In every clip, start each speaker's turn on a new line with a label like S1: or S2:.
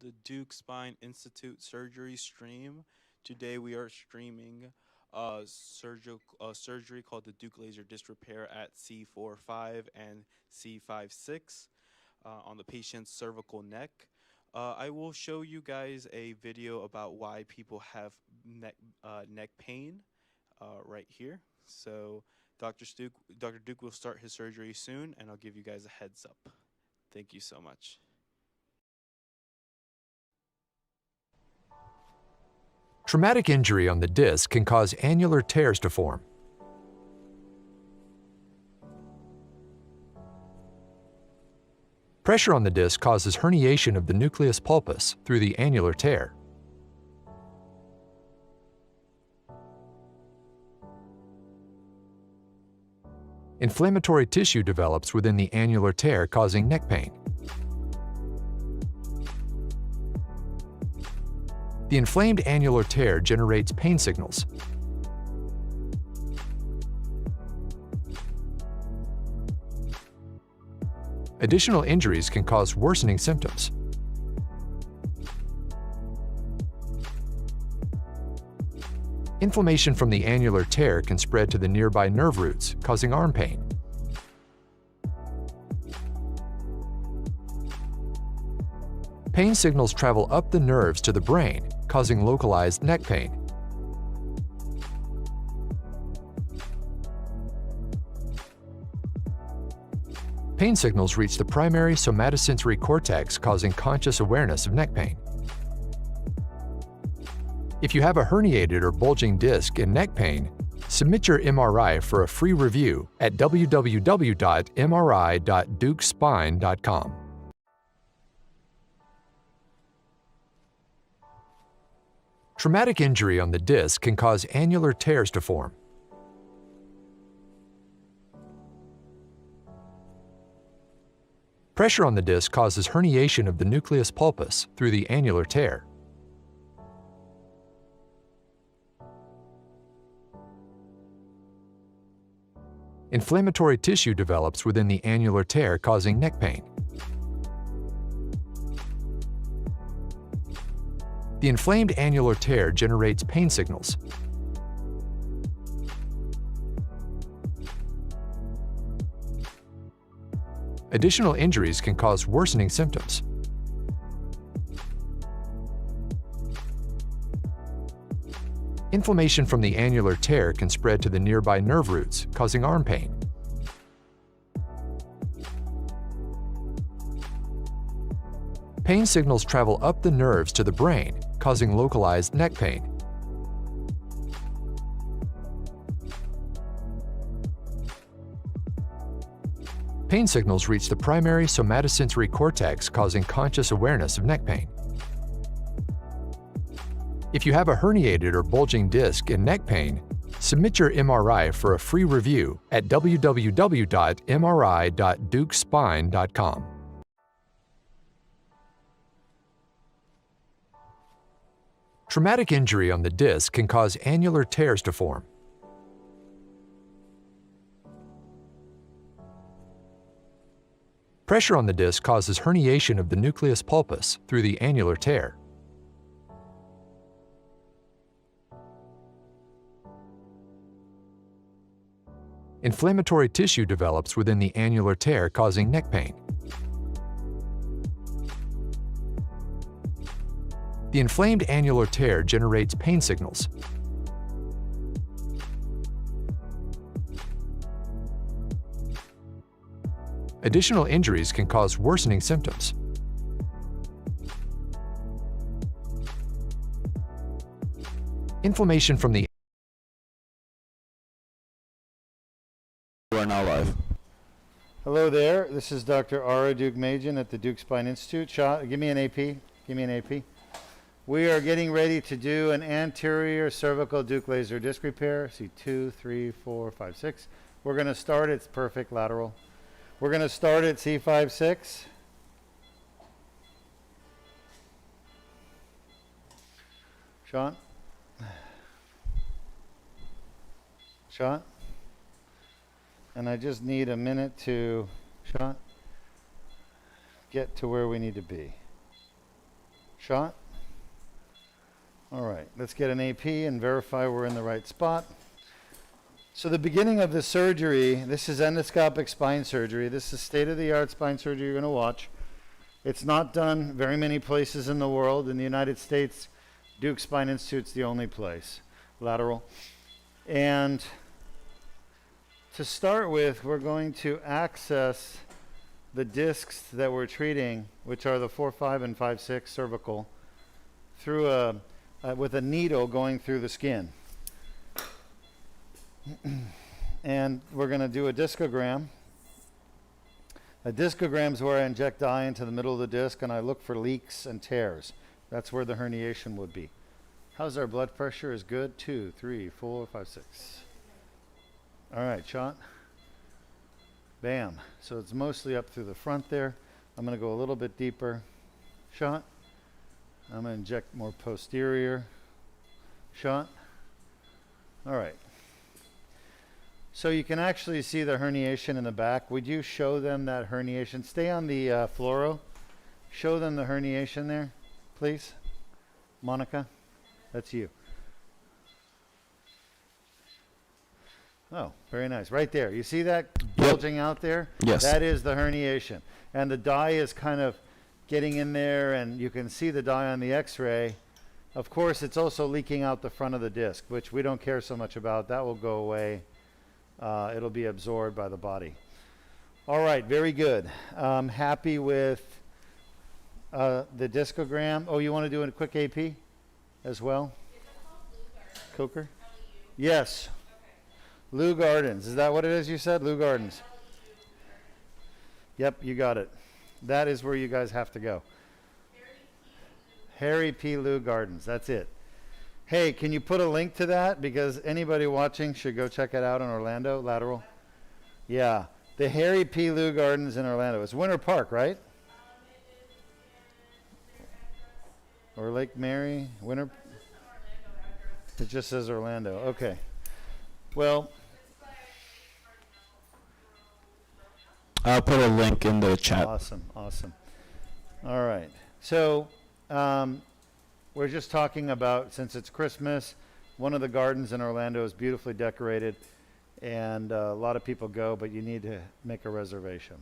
S1: the Duke Spine Institute surgery stream. Today we are streaming surgery called the Duke laser disc repair at C4-5 and C5-6 on the patient's cervical neck. I will show you guys a video about why people have neck pain right here. So Dr. Duke will start his surgery soon, and I'll give you guys a heads up. Thank you so much.
S2: Traumatic injury on the disc can cause annular tears to form. Pressure on the disc causes herniation of the nucleus pulpus through the annular tear. Inflammatory tissue develops within the annular tear, causing neck pain. The inflamed annular tear generates pain signals. Additional injuries can cause worsening symptoms. Inflammation from the annular tear can spread to the nearby nerve roots, causing arm pain. Pain signals travel up the nerves to the brain, causing localized neck pain. Pain signals reach the primary somatosensory cortex, causing conscious awareness of neck pain. If you have a herniated or bulging disc and neck pain, submit your MRI for a free review at www.mri.deukspine.com. Traumatic injury on the disc can cause annular tears to form. Pressure on the disc causes herniation of the nucleus pulpus through the annular tear. Inflammatory tissue develops within the annular tear, causing neck pain. The inflamed annular tear generates pain signals. Additional injuries can cause worsening symptoms. Inflammation from the annular tear can spread to the nearby nerve roots, causing arm pain. Pain signals travel up the nerves to the brain, causing localized neck pain. Pain signals reach the primary somatosensory cortex, causing conscious awareness of neck pain. If you have a herniated or bulging disc and neck pain, submit your MRI for a free review at www.mri.deukspine.com. Traumatic injury on the disc can cause annular tears to form. Pressure on the disc causes herniation of the nucleus pulpus through the annular tear. Inflammatory tissue develops within the annular tear, causing neck pain. The inflamed annular tear generates pain signals. Additional injuries can cause worsening symptoms. Inflammation from the
S1: You are now live.
S3: Hello there, this is Dr. Ara Deukmedjian at the Duke Spine Institute. Give me an AP, give me an AP. We are getting ready to do an anterior cervical Duke laser disc repair. See 2, 3, 4, 5, 6. We're going to start, it's perfect lateral. We're going to start at C5-6. Sean? Sean? And I just need a minute to, Sean, get to where we need to be. Shot. All right, let's get an AP and verify we're in the right spot. So the beginning of the surgery, this is endoscopic spine surgery. This is state-of-the-art spine surgery you're going to watch. It's not done very many places in the world. In the United States, Deuk Spine Institute's the only place, lateral. And to start with, we're going to access the discs that we're treating, which are the 4-5 and 5-6 cervical, through with a needle going through the skin. And we're going to do a discogram. A discogram is where I inject dye into the middle of the disc and I look for leaks and tears. That's where the herniation would be. How's our blood pressure? Is good? 2, 3, 4, 5, 6. All right, shot. Bam. So it's mostly up through the front there. I'm going to go a little bit deeper. Shot. I'm going to inject more posterior. Shot. All right. So you can actually see the herniation in the back. Would you show them that herniation? Stay on the fluoro. Show them the herniation there, please. Monica, that's you. Oh, very nice. Right there. You see that bulging out there?
S1: Yes.
S3: That is the herniation. And the dye is kind of getting in there, and you can see the dye on the x-ray. Of course, it's also leaking out the front of the disc, which we don't care so much about. That will go away. It'll be absorbed by the body. All right, very good. Happy with the discogram. Oh, you want to do a quick AP as well?
S4: Is it called Lou
S3: Coker?
S4: Gardens?
S3: Yes.
S4: Okay.
S3: Lou Gardens. Is that what it is you said? Lou Gardens. Yep, you got it. That is where you guys have to go. Harry P. Lou Gardens. That's it. Hey, can you put a link to that? Because anybody watching should go check it out in Orlando, lateral. Yeah, the Harry P. Lou Gardens in Orlando. It's Winter Park, right?
S4: It is in their address.
S3: Or Lake Mary, Winter.
S4: It's just an Orlando address.
S3: It just says Orlando. Okay. Well,
S4: It's by Cardinal.
S1: I'll put a link in the chat.
S3: awesome, awesome. All right. So, we're just talking about, since it's Christmas, one of the gardens in Orlando is beautifully decorated, and a lot of people go, but you need to make a reservation.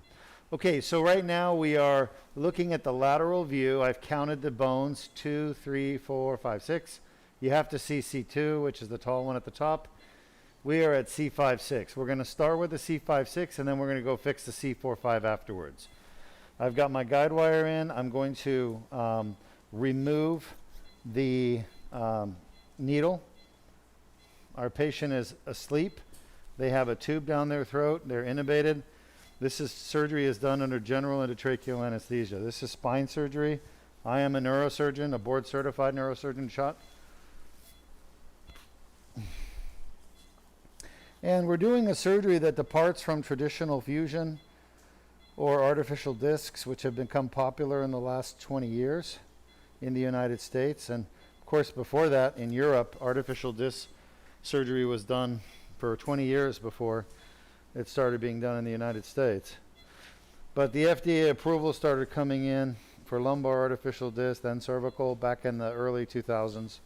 S3: Okay, so right now we are looking at the lateral view. I've counted the bones, 2, 3, 4, 5, 6. You have to see C2, which is the tall one at the top. We are at C5-6. We're going to start with the C5-6, and then we're going to go fix the C4-5 afterwards. I've got my guide wire in. I'm going to remove the needle. Our patient is asleep. They have a tube down their throat. They're intubated. Surgery is done under general endotracheal anesthesia. This is spine surgery. I am a neurosurgeon, a board certified neurosurgeon. Shot. And we're doing a surgery that departs from traditional fusion or artificial discs, which have become popular in the last 20 years in the United States. And of course, before that, in Europe, artificial disc surgery was done for 20 years before it started being done in the United States. But the FDA approval started coming in for lumbar artificial disc, then cervical, back in the early 2000s,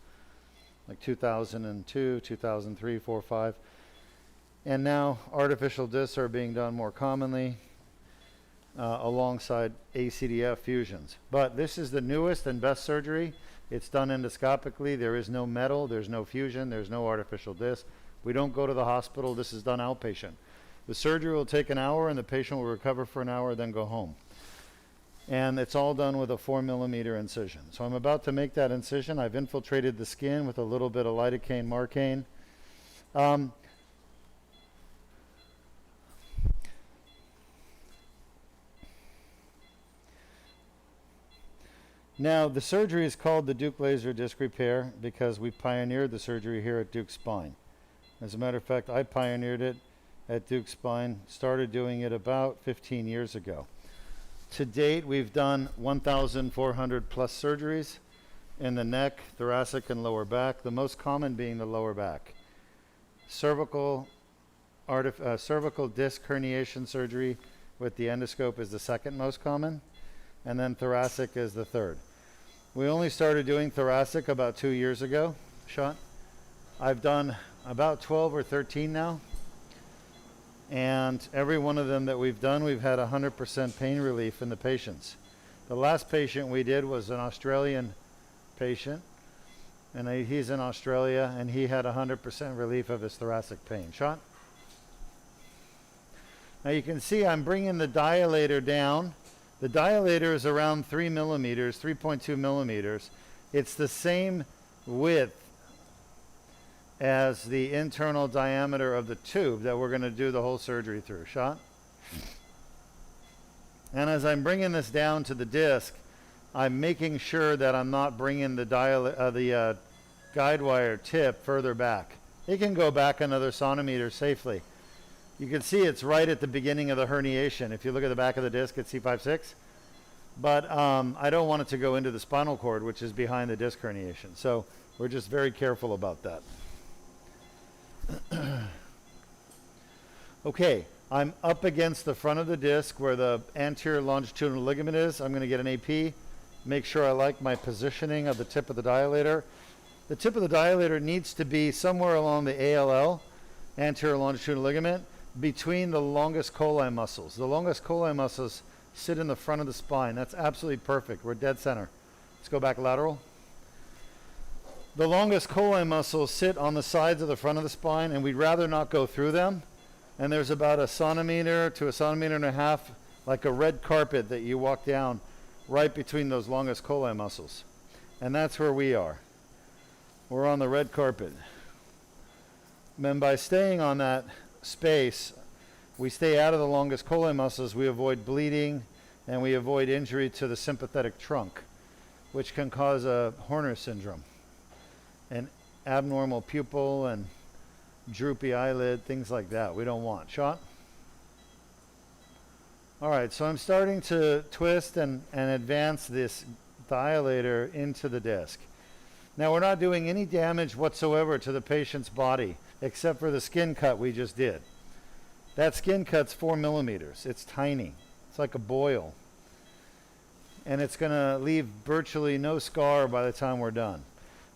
S3: like 2002, 2003, 4, 5. And now artificial discs are being done more commonly alongside ACDF fusions. But this is the newest and best surgery. It's done endoscopically. There is no metal, there's no fusion, there's no artificial disc. We don't go to the hospital. This is done outpatient. The surgery will take an hour and the patient will recover for an hour, then go home. And it's all done with a 4mm incision. So I'm about to make that incision. I've infiltrated the skin with a little bit of lidocaine marcaine. Now, the surgery is called the Deuk laser disc repair because we pioneered the surgery here at Deuk Spine. As a matter of fact, I pioneered it at Deuk Spine, started doing it about 15 years ago. To date, we've done 1,400 plus surgeries in the neck, thoracic, and lower back, the most common being the lower back. Cervical disc herniation surgery with the endoscope is the second most common, and then thoracic is the third. We only started doing thoracic about 2 years ago, Sean. I've done about 12 or 13 now. And every one of them that we've done, we've had 100% pain relief in the patients. The last patient we did was an Australian patient, and he's in Australia, and he had 100% relief of his thoracic pain. Sean? Now you can see I'm bringing the dilator down. The dilator is around 3 millimeters, 3.2 millimeters. It's the same width as the internal diameter of the tube that we're going to do the whole surgery through. Shot? And as I'm bringing this down to the disc, I'm making sure that I'm not bringing the guide wire tip further back. It can go back another centimeter safely. You can see it's right at the beginning of the herniation. If you look at the back of the disc, it's C5-6. But I don't want it to go into the spinal cord, which is behind the disc herniation. So we're just very careful about that. Okay, I'm up against the front of the disc where the anterior longitudinal ligament is. I'm going to get an AP, make sure I like my positioning of the tip of the dilator. The tip of the dilator needs to be somewhere along the ALL, anterior longitudinal ligament, between the longus colli muscles. The longus colli muscles sit in the front of the spine. That's absolutely perfect. We're dead center. Let's go back lateral. The longus colli muscles sit on the sides of the front of the spine, and we'd rather not go through them. And there's about 1 centimeter to 1.5 centimeters, like a red carpet that you walk down right between those longus colli muscles. And that's where we are. We're on the red carpet. And by staying on that space, we stay out of the longus colli muscles, we avoid bleeding, and we avoid injury to the sympathetic trunk, which can cause a Horner syndrome, an abnormal pupil and droopy eyelid, things like that we don't want. Shot? All right, so I'm starting to twist and advance this dilator into the disc. Now we're not doing any damage whatsoever to the patient's body, except for the skin cut we just did. That skin cut's 4 millimeters. It's tiny. It's like a boil. And it's going to leave virtually no scar by the time we're done.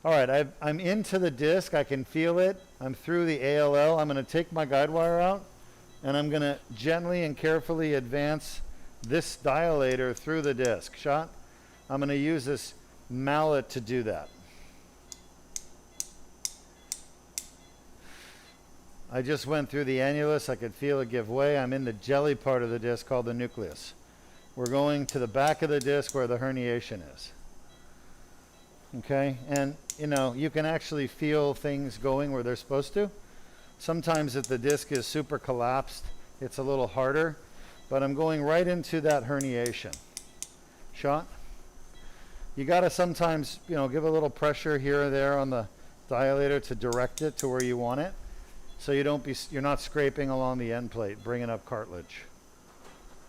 S3: All right, I'm into the disc. I can feel it. I'm through the ALL. I'm going to take my guide wire out, and I'm going to gently and carefully advance this dilator through the disc. Shot? I'm going to use this mallet to do that. I just went through the annulus. I could feel it give way. I'm in the jelly part of the disc called the nucleus. We're going to the back of the disc where the herniation is. Okay, and you know, you can actually feel things going where they're supposed to. Sometimes if the disc is super collapsed, it's a little harder, but I'm going right into that herniation. Shot? You gotta sometimes, you know, give a little pressure here or there on the dilator to direct it to where you want it, so you're not scraping along the end plate, bringing up cartilage.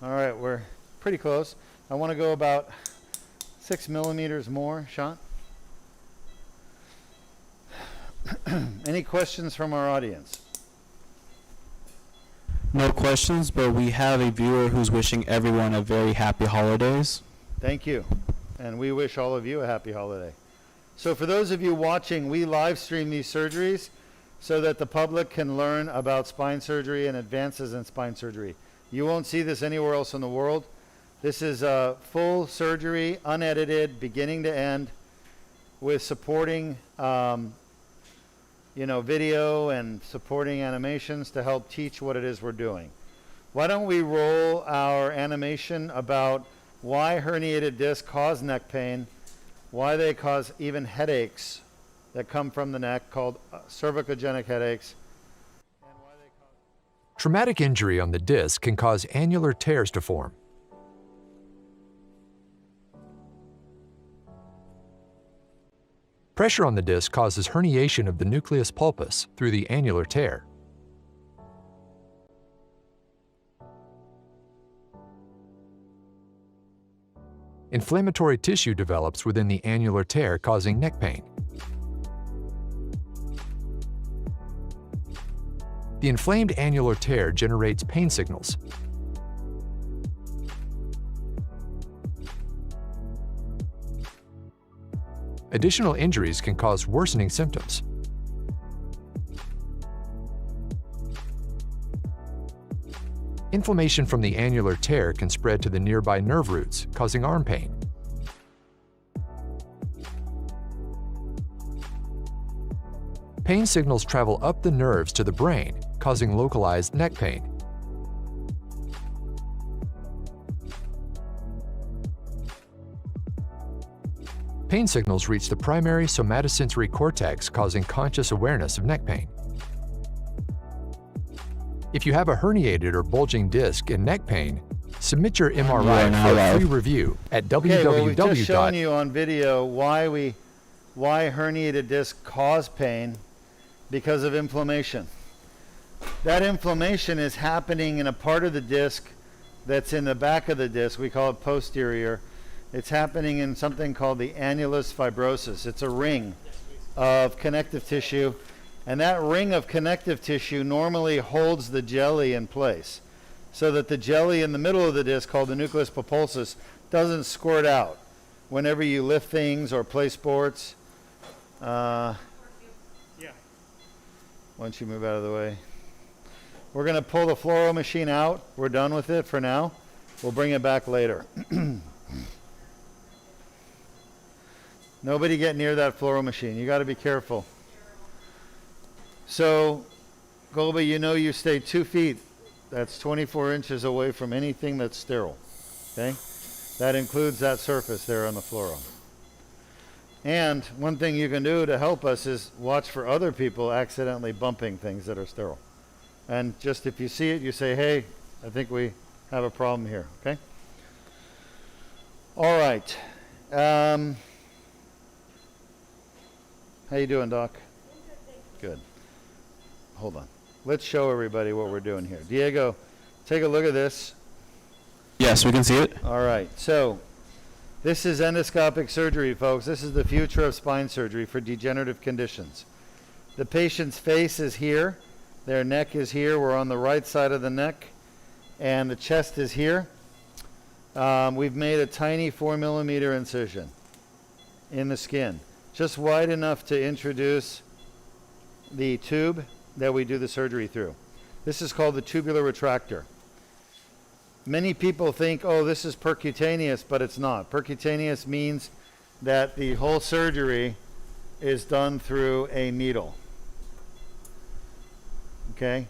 S3: All right, we're pretty close. I want to go about 6 millimeters more. Shot? Any questions from our audience?
S5: No questions, but we have a viewer who's wishing everyone a very happy holidays.
S3: Thank you. And we wish all of you a happy holiday. So for those of you watching, we live stream these surgeries so that the public can learn about spine surgery and advances in spine surgery. You won't see this anywhere else in the world. This is a full surgery, unedited, beginning to end, with supporting video and supporting animations to help teach what it is we're doing. Why don't we roll our animation about why herniated discs cause neck pain, why they cause even headaches that come from the neck called cervicogenic headaches, and why they cause...
S2: Traumatic injury on the disc can cause annular tears to form. Pressure on the disc causes herniation of the nucleus pulpus through the annular tear. Inflammatory tissue develops within the annular tear, causing neck pain. The inflamed annular tear generates pain signals. Additional injuries can cause worsening symptoms. Inflammation from the annular tear can spread to the nearby nerve roots, causing arm pain. Pain signals travel up the nerves to the brain, causing localized neck pain. Pain signals reach the primary somatosensory cortex, causing conscious awareness of neck pain. If you have a herniated or bulging disc and neck pain, submit your MRI for a free review at
S3: Okay, well, we've just
S2: www.
S3: shown you on video why herniated discs cause pain because of inflammation. That inflammation is happening in a part of the disc that's in the back of the disc. We call it posterior. It's happening in something called the annulus fibrosus. It's a ring of connective tissue, and that ring of connective tissue normally holds the jelly in place so that the jelly in the middle of the disc, called the nucleus pulposus, doesn't squirt out whenever you lift things or play sports. Why don't you move out of the way? We're going to pull the fluoro machine out. We're done with it for now. We'll bring it back later. Nobody get near that fluoro machine. You got to be careful. So, Golba, you know you stay 2 feet. That's 24 inches away from anything that's sterile. Okay? That includes that surface there on the fluoro. And one thing you can do to help us is watch for other people accidentally bumping things that are sterile. And just if you see it, you say, hey, I think we have a problem here. Okay? All right. How you doing, Doc? Good. Hold on. Let's show everybody what we're doing here. Diego, take a look at this.
S5: Yes, we can see it.
S3: All right. So this is endoscopic surgery, folks. This is the future of spine surgery for degenerative conditions. The patient's face is here. Their neck is here. We're on the right side of the neck. And the chest is here. We've made a tiny 4mm incision in the skin, just wide enough to introduce the tube that we do the surgery through. This is called the tubular retractor. Many people think, oh, this is percutaneous, but it's not. Percutaneous means that the whole surgery is done through a needle. Okay?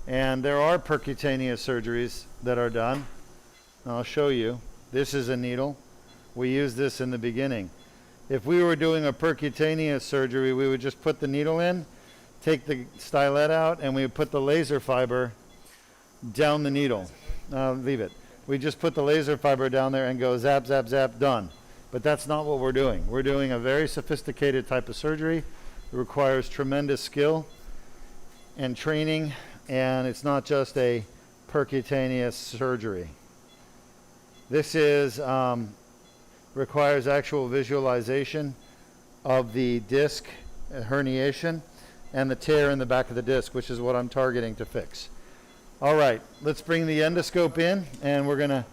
S3: And there are percutaneous surgeries that are done. I'll show you. This is a needle. We use this in the beginning. If we were doing a percutaneous surgery, we would just put the needle in, take the stylet out, and we would put the laser fiber down the needle. Leave it. We just put the laser fiber down there and go zap, zap, zap, done. But that's not what we're doing. We're doing a very sophisticated type of surgery. It requires tremendous skill and training, and it's not just a percutaneous surgery. This is requires actual visualization of the disc herniation and the tear in the back of the disc, which is what I'm targeting to fix. All right, let's bring the endoscope in, and we're going to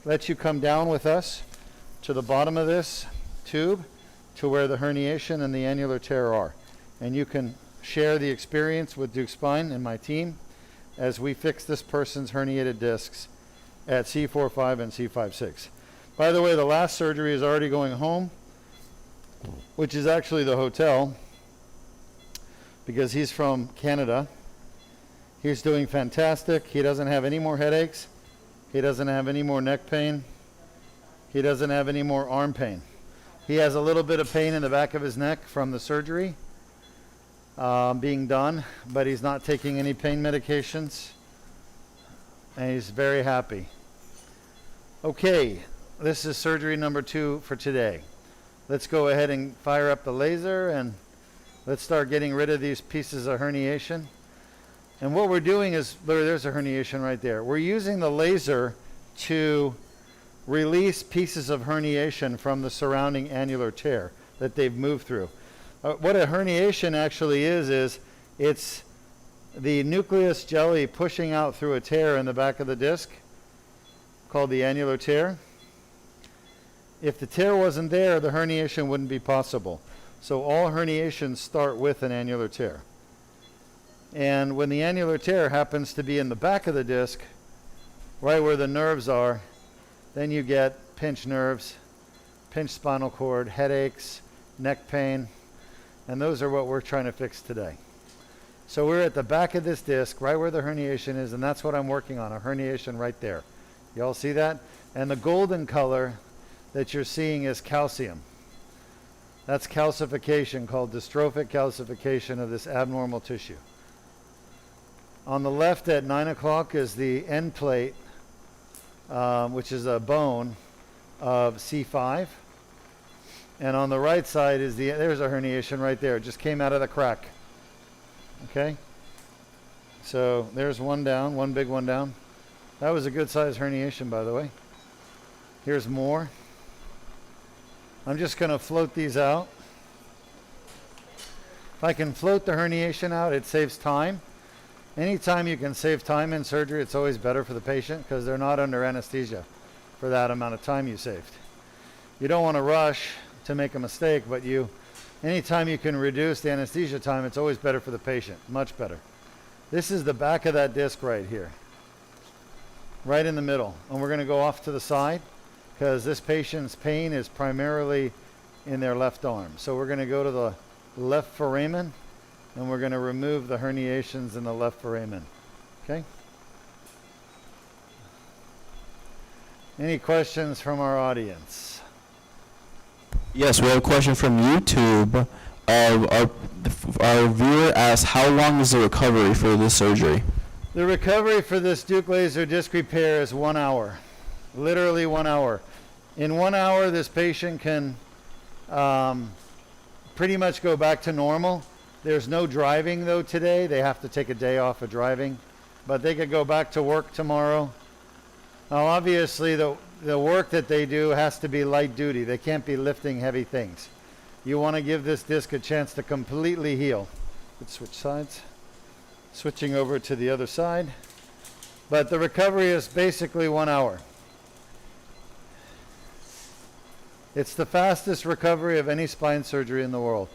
S3: let you come down with us to the bottom of this tube to where the herniation and the annular tear are. And you can share the experience with Deuk Spine and my team as we fix this person's herniated discs at C4-5 and C5-6. By the way, the last surgery is already going home, which is actually the hotel, because he's from Canada. He's doing fantastic. He doesn't have any more headaches. He doesn't have any more neck pain. He doesn't have any more arm pain. He has a little bit of pain in the back of his neck from the surgery being done, but he's not taking any pain medications, and he's very happy. Okay, this is surgery number 2 for today. Let's go ahead and fire up the laser, and let's start getting rid of these pieces of herniation. And what we're doing is, there's a herniation right there. We're using the laser to release pieces of herniation from the surrounding annular tear that they've moved through. What a herniation actually is it's the nucleus jelly pushing out through a tear in the back of the disc called the annular tear. If the tear wasn't there, the herniation wouldn't be possible. So all herniations start with an annular tear. And when the annular tear happens to be in the back of the disc, right where the nerves are, then you get pinched nerves, pinched spinal cord, headaches, neck pain, and those are what we're trying to fix today. So we're at the back of this disc, right where the herniation is, and that's what I'm working on, a herniation right there. You all see that? And the golden color that you're seeing is calcium. That's calcification, called dystrophic calcification of this abnormal tissue. On the left at 9 o'clock is the end plate, which is a bone of C5. And on the right side is there's a herniation right there. It just came out of the crack. Okay? So there's one down, one big one down. That was a good sized herniation, by the way. Here's more. I'm just going to float these out. If I can float the herniation out, it saves time. Anytime you can save time in surgery, it's always better for the patient because they're not under anesthesia for that amount of time you saved. You don't want to rush to make a mistake, but anytime you can reduce the anesthesia time, it's always better for the patient, much better. This is the back of that disc right here, right in the middle. And we're going to go off to the side because this patient's pain is primarily in their left arm. So we're going to go to the left foramen and we're going to remove the herniations in the left foramen. Okay? Any questions from our audience?
S5: Yes, we have a question from YouTube. Our viewer asks, how long is the recovery for this surgery?
S3: The recovery for this Deuk laser disc repair is 1 hour. Literally 1 hour. In 1 hour, this patient can pretty much go back to normal. There's no driving though today. They have to take a day off of driving, but they could go back to work tomorrow. Now obviously the work that they do has to be light duty. They can't be lifting heavy things. You want to give this disc a chance to completely heal. Let's switch sides. Switching over to the other side. But the recovery is basically 1 hour. It's the fastest recovery of any spine surgery in the world.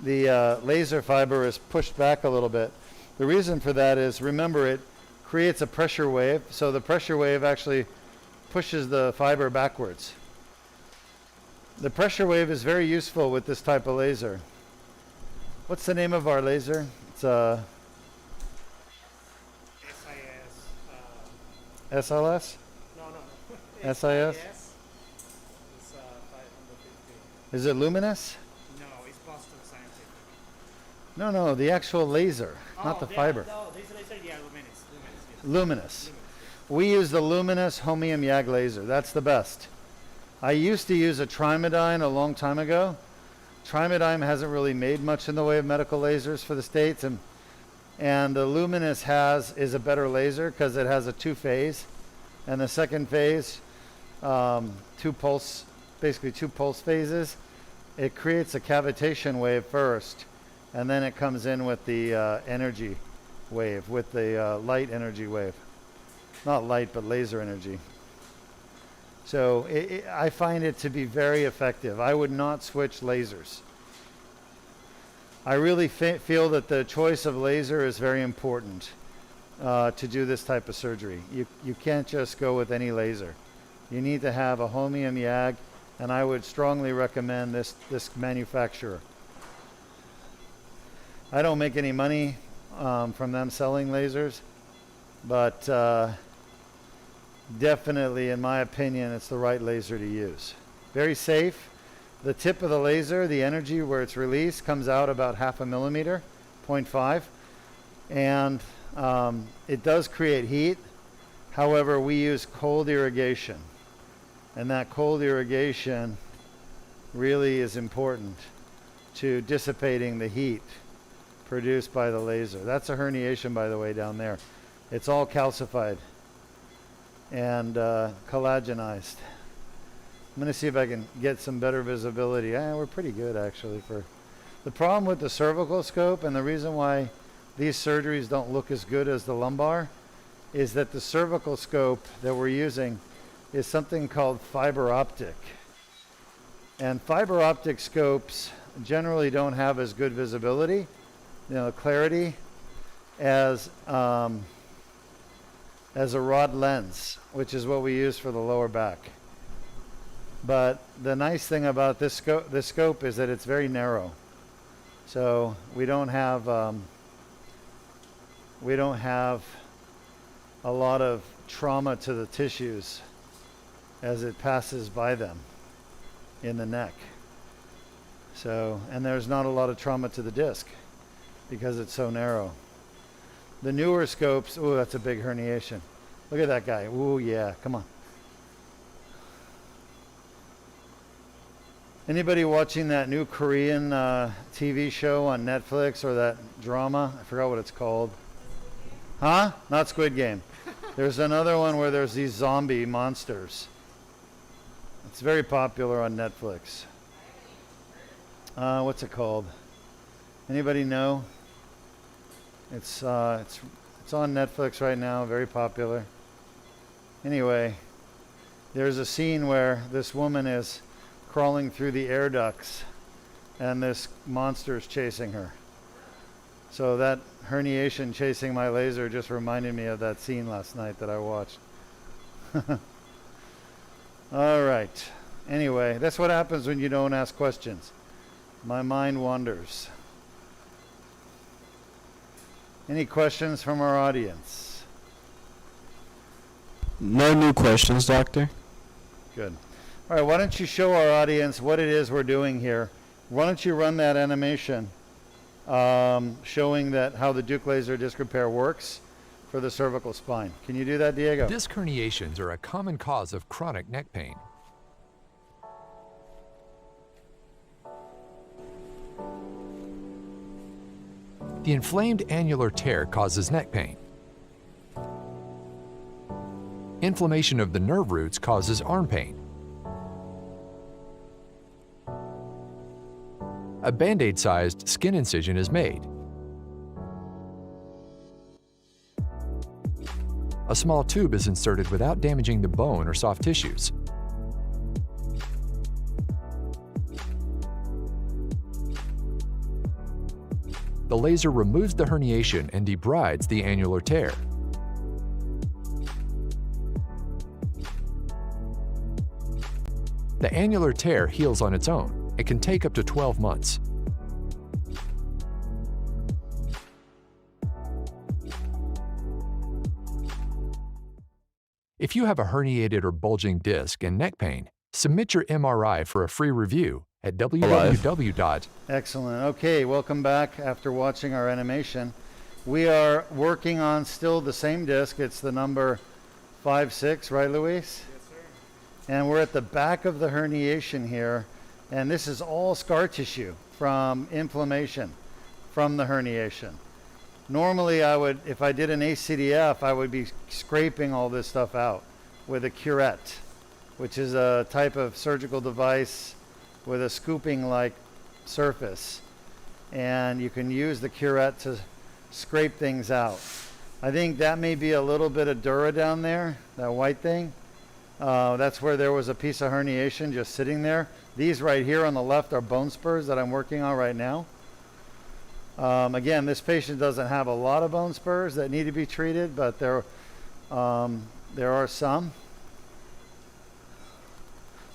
S3: The laser fiber is pushed back a little bit. The reason for that is, remember, it creates a pressure wave, so the pressure wave actually pushes the fiber backwards. The pressure wave is very useful with this type of laser. What's the name of our laser? It's a SLS?
S6: No.
S3: SIS?
S6: It's 550.
S3: Is it luminous?
S6: No, it's Boston Scientific.
S3: No, the actual laser, not the fiber.
S6: No, this laser, yeah, luminous. Yes.
S3: Luminous. We use the luminous Homium YAG laser. That's the best. I used to use a Trimedyne a long time ago. Trimedyne hasn't really made much in the way of medical lasers for the States, and the luminous is a better laser because it has a 2-phase, and the second phase, 2 pulse phases. It creates a cavitation wave first, and then it comes in with the energy wave, with the light energy wave. Not light, but laser energy. So I find it to be very effective. I would not switch lasers. I really feel that the choice of laser is very important to do this type of surgery. You can't just go with any laser. You need to have a Homium YAG, and I would strongly recommend this manufacturer. I don't make any money from them selling lasers, but definitely, in my opinion, it's the right laser to use. Very safe. The tip of the laser, the energy where it's released, comes out about 0.5 millimeter, 0.5, and it does create heat. However, we use cold irrigation, and that cold irrigation really is important to dissipating the heat produced by the laser. That's a herniation, by the way, down there. It's all calcified and collagenized. I'm going to see if I can get some better visibility. We're pretty good, actually. For the problem with the cervical scope, and the reason why these surgeries don't look as good as the lumbar, is that the cervical scope that we're using is something called fiber optic. And fiber optic scopes generally don't have as good visibility, clarity, as a rod lens, which is what we use for the lower back. But the nice thing about this scope is that it's very narrow. So we don't have a lot of trauma to the tissues as it passes by them in the neck. So, and there's not a lot of trauma to the disc because it's so narrow. The newer scopes, oh, that's a big herniation. Look at that guy. Oh yeah, come on. Anybody watching that new Korean TV show on Netflix, or that drama? I forgot what it's called. Huh? Not Squid Game. There's another one where there's these zombie monsters. It's very popular on Netflix. What's it called? Anybody know? It's on Netflix right now, very popular. Anyway, there's a scene where this woman is crawling through the air ducts and this monster is chasing her. So that herniation chasing my laser just reminded me of that scene last night that I watched. All right. Anyway, that's what happens when you don't ask questions. My mind wanders. Any questions from our audience?
S5: No new questions, doctor.
S3: Good. All right, why don't you show our audience what it is we're doing here? Why don't you run that animation showing that how the Deuk laser disc repair works for the cervical spine. Can you do that, Diego?
S2: Disc herniations are a common cause of chronic neck pain. The inflamed annular tear causes neck pain. Inflammation of the nerve roots causes arm pain. A Band-Aid-sized skin incision is made. A small tube is inserted without damaging the bone or soft tissues. The laser removes the herniation and debrides the annular tear. The annular tear heals on its own. It can take up to 12 months. If you have a herniated or bulging disc and neck pain, submit your MRI for a free review at www.
S3: Excellent. Okay, welcome back after watching our animation. We are working on still the same disc. It's the number 5-6, right, Luis?
S6: Yes, sir.
S3: And we're at the back of the herniation here. And this is all scar tissue from inflammation from the herniation. Normally I would, if I did an ACDF, I would be scraping all this stuff out with a curette, which is a type of surgical device with a scooping-like surface. And you can use the curette to scrape things out. I think that may be a little bit of dura down there, that white thing. That's where there was a piece of herniation just sitting there. These right here on the left are bone spurs that I'm working on right now. Again, this patient doesn't have a lot of bone spurs that need to be treated, but there are some.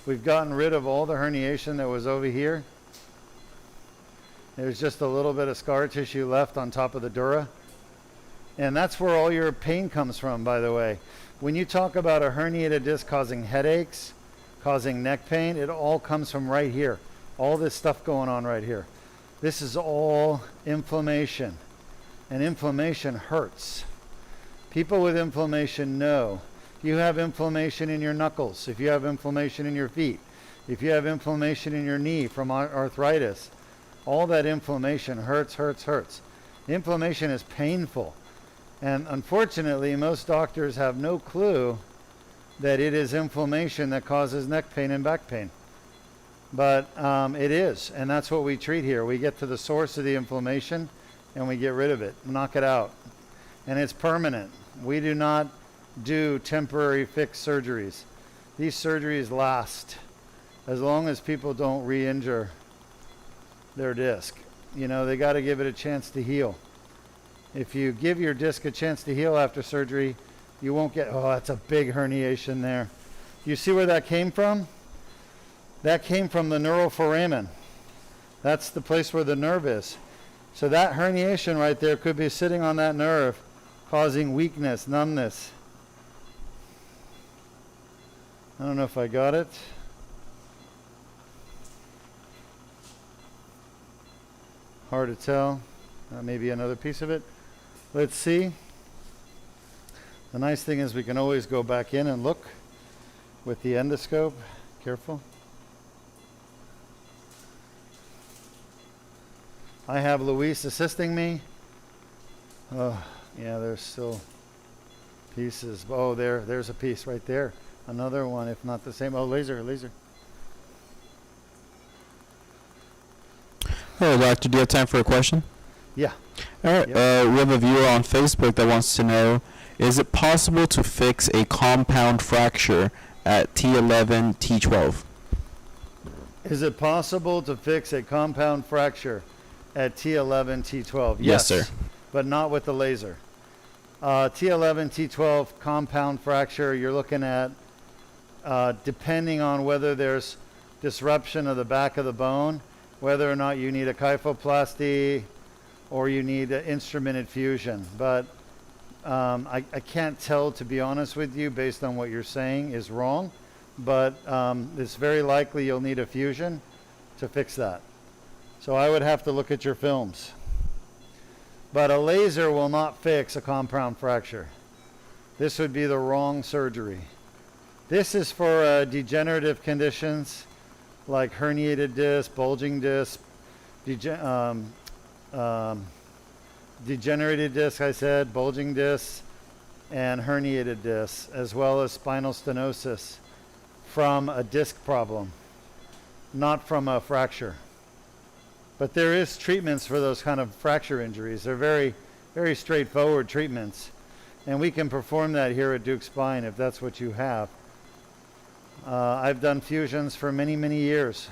S3: We've gotten rid of all the herniation that was over here. There's just a little bit of scar tissue left on top of the dura. And that's where all your pain comes from, by the way. When you talk about a herniated disc causing headaches, causing neck pain, it all comes from right here. All this stuff going on right here. This is all inflammation. And inflammation hurts. People with inflammation know. If you have inflammation in your knuckles, if you have inflammation in your feet, if you have inflammation in your knee from arthritis, all that inflammation hurts, hurts, hurts. Inflammation is painful. And unfortunately, most doctors have no clue that it is inflammation that causes neck pain and back pain. But it is, and that's what we treat here. We get to the source of the inflammation and we get rid of it, knock it out. And it's permanent. We do not do temporary fixed surgeries. These surgeries last as long as people don't re-injure their disc. You know, they got to give it a chance to heal. If you give your disc a chance to heal after surgery, you won't get, oh, that's a big herniation there. You see where that came from? That came from the neural foramen. That's the place where the nerve is. So that herniation right there could be sitting on that nerve, causing weakness, numbness. I don't know if I got it. Hard to tell. Maybe another piece of it. Let's see. The nice thing is we can always go back in and look with the endoscope. Careful. I have Luis assisting me. Oh, yeah, there's still pieces. Oh, there's a piece right there. Another one, if not the same. Oh, laser.
S5: Hello, doctor. Do you have time for a question?
S3: Yeah.
S5: All right.
S3: Yep.
S5: We have a viewer on Facebook that wants to know, is it possible to fix a compound fracture at T11, T12?
S3: Is it possible to fix a compound fracture at T11, T12?
S5: Yes, sir.
S3: But not with the laser. T11, T12 compound fracture, you're looking at, depending on whether there's disruption of the back of the bone, whether or not you need a kyphoplasty or you need an instrumented fusion. But I can't tell, to be honest with you, based on what you're saying is wrong. But it's very likely you'll need a fusion to fix that. So I would have to look at your films. But a laser will not fix a compound fracture. This would be the wrong surgery. This is for degenerative conditions like herniated disc, bulging disc, degenerated disc, I said, bulging disc, and herniated disc, as well as spinal stenosis from a disc problem, not from a fracture. But there is treatments for those kind of fracture injuries. They're very, very straightforward treatments. And we can perform that here at Deuk Spine if that's what you have. I've done fusions for many, many years.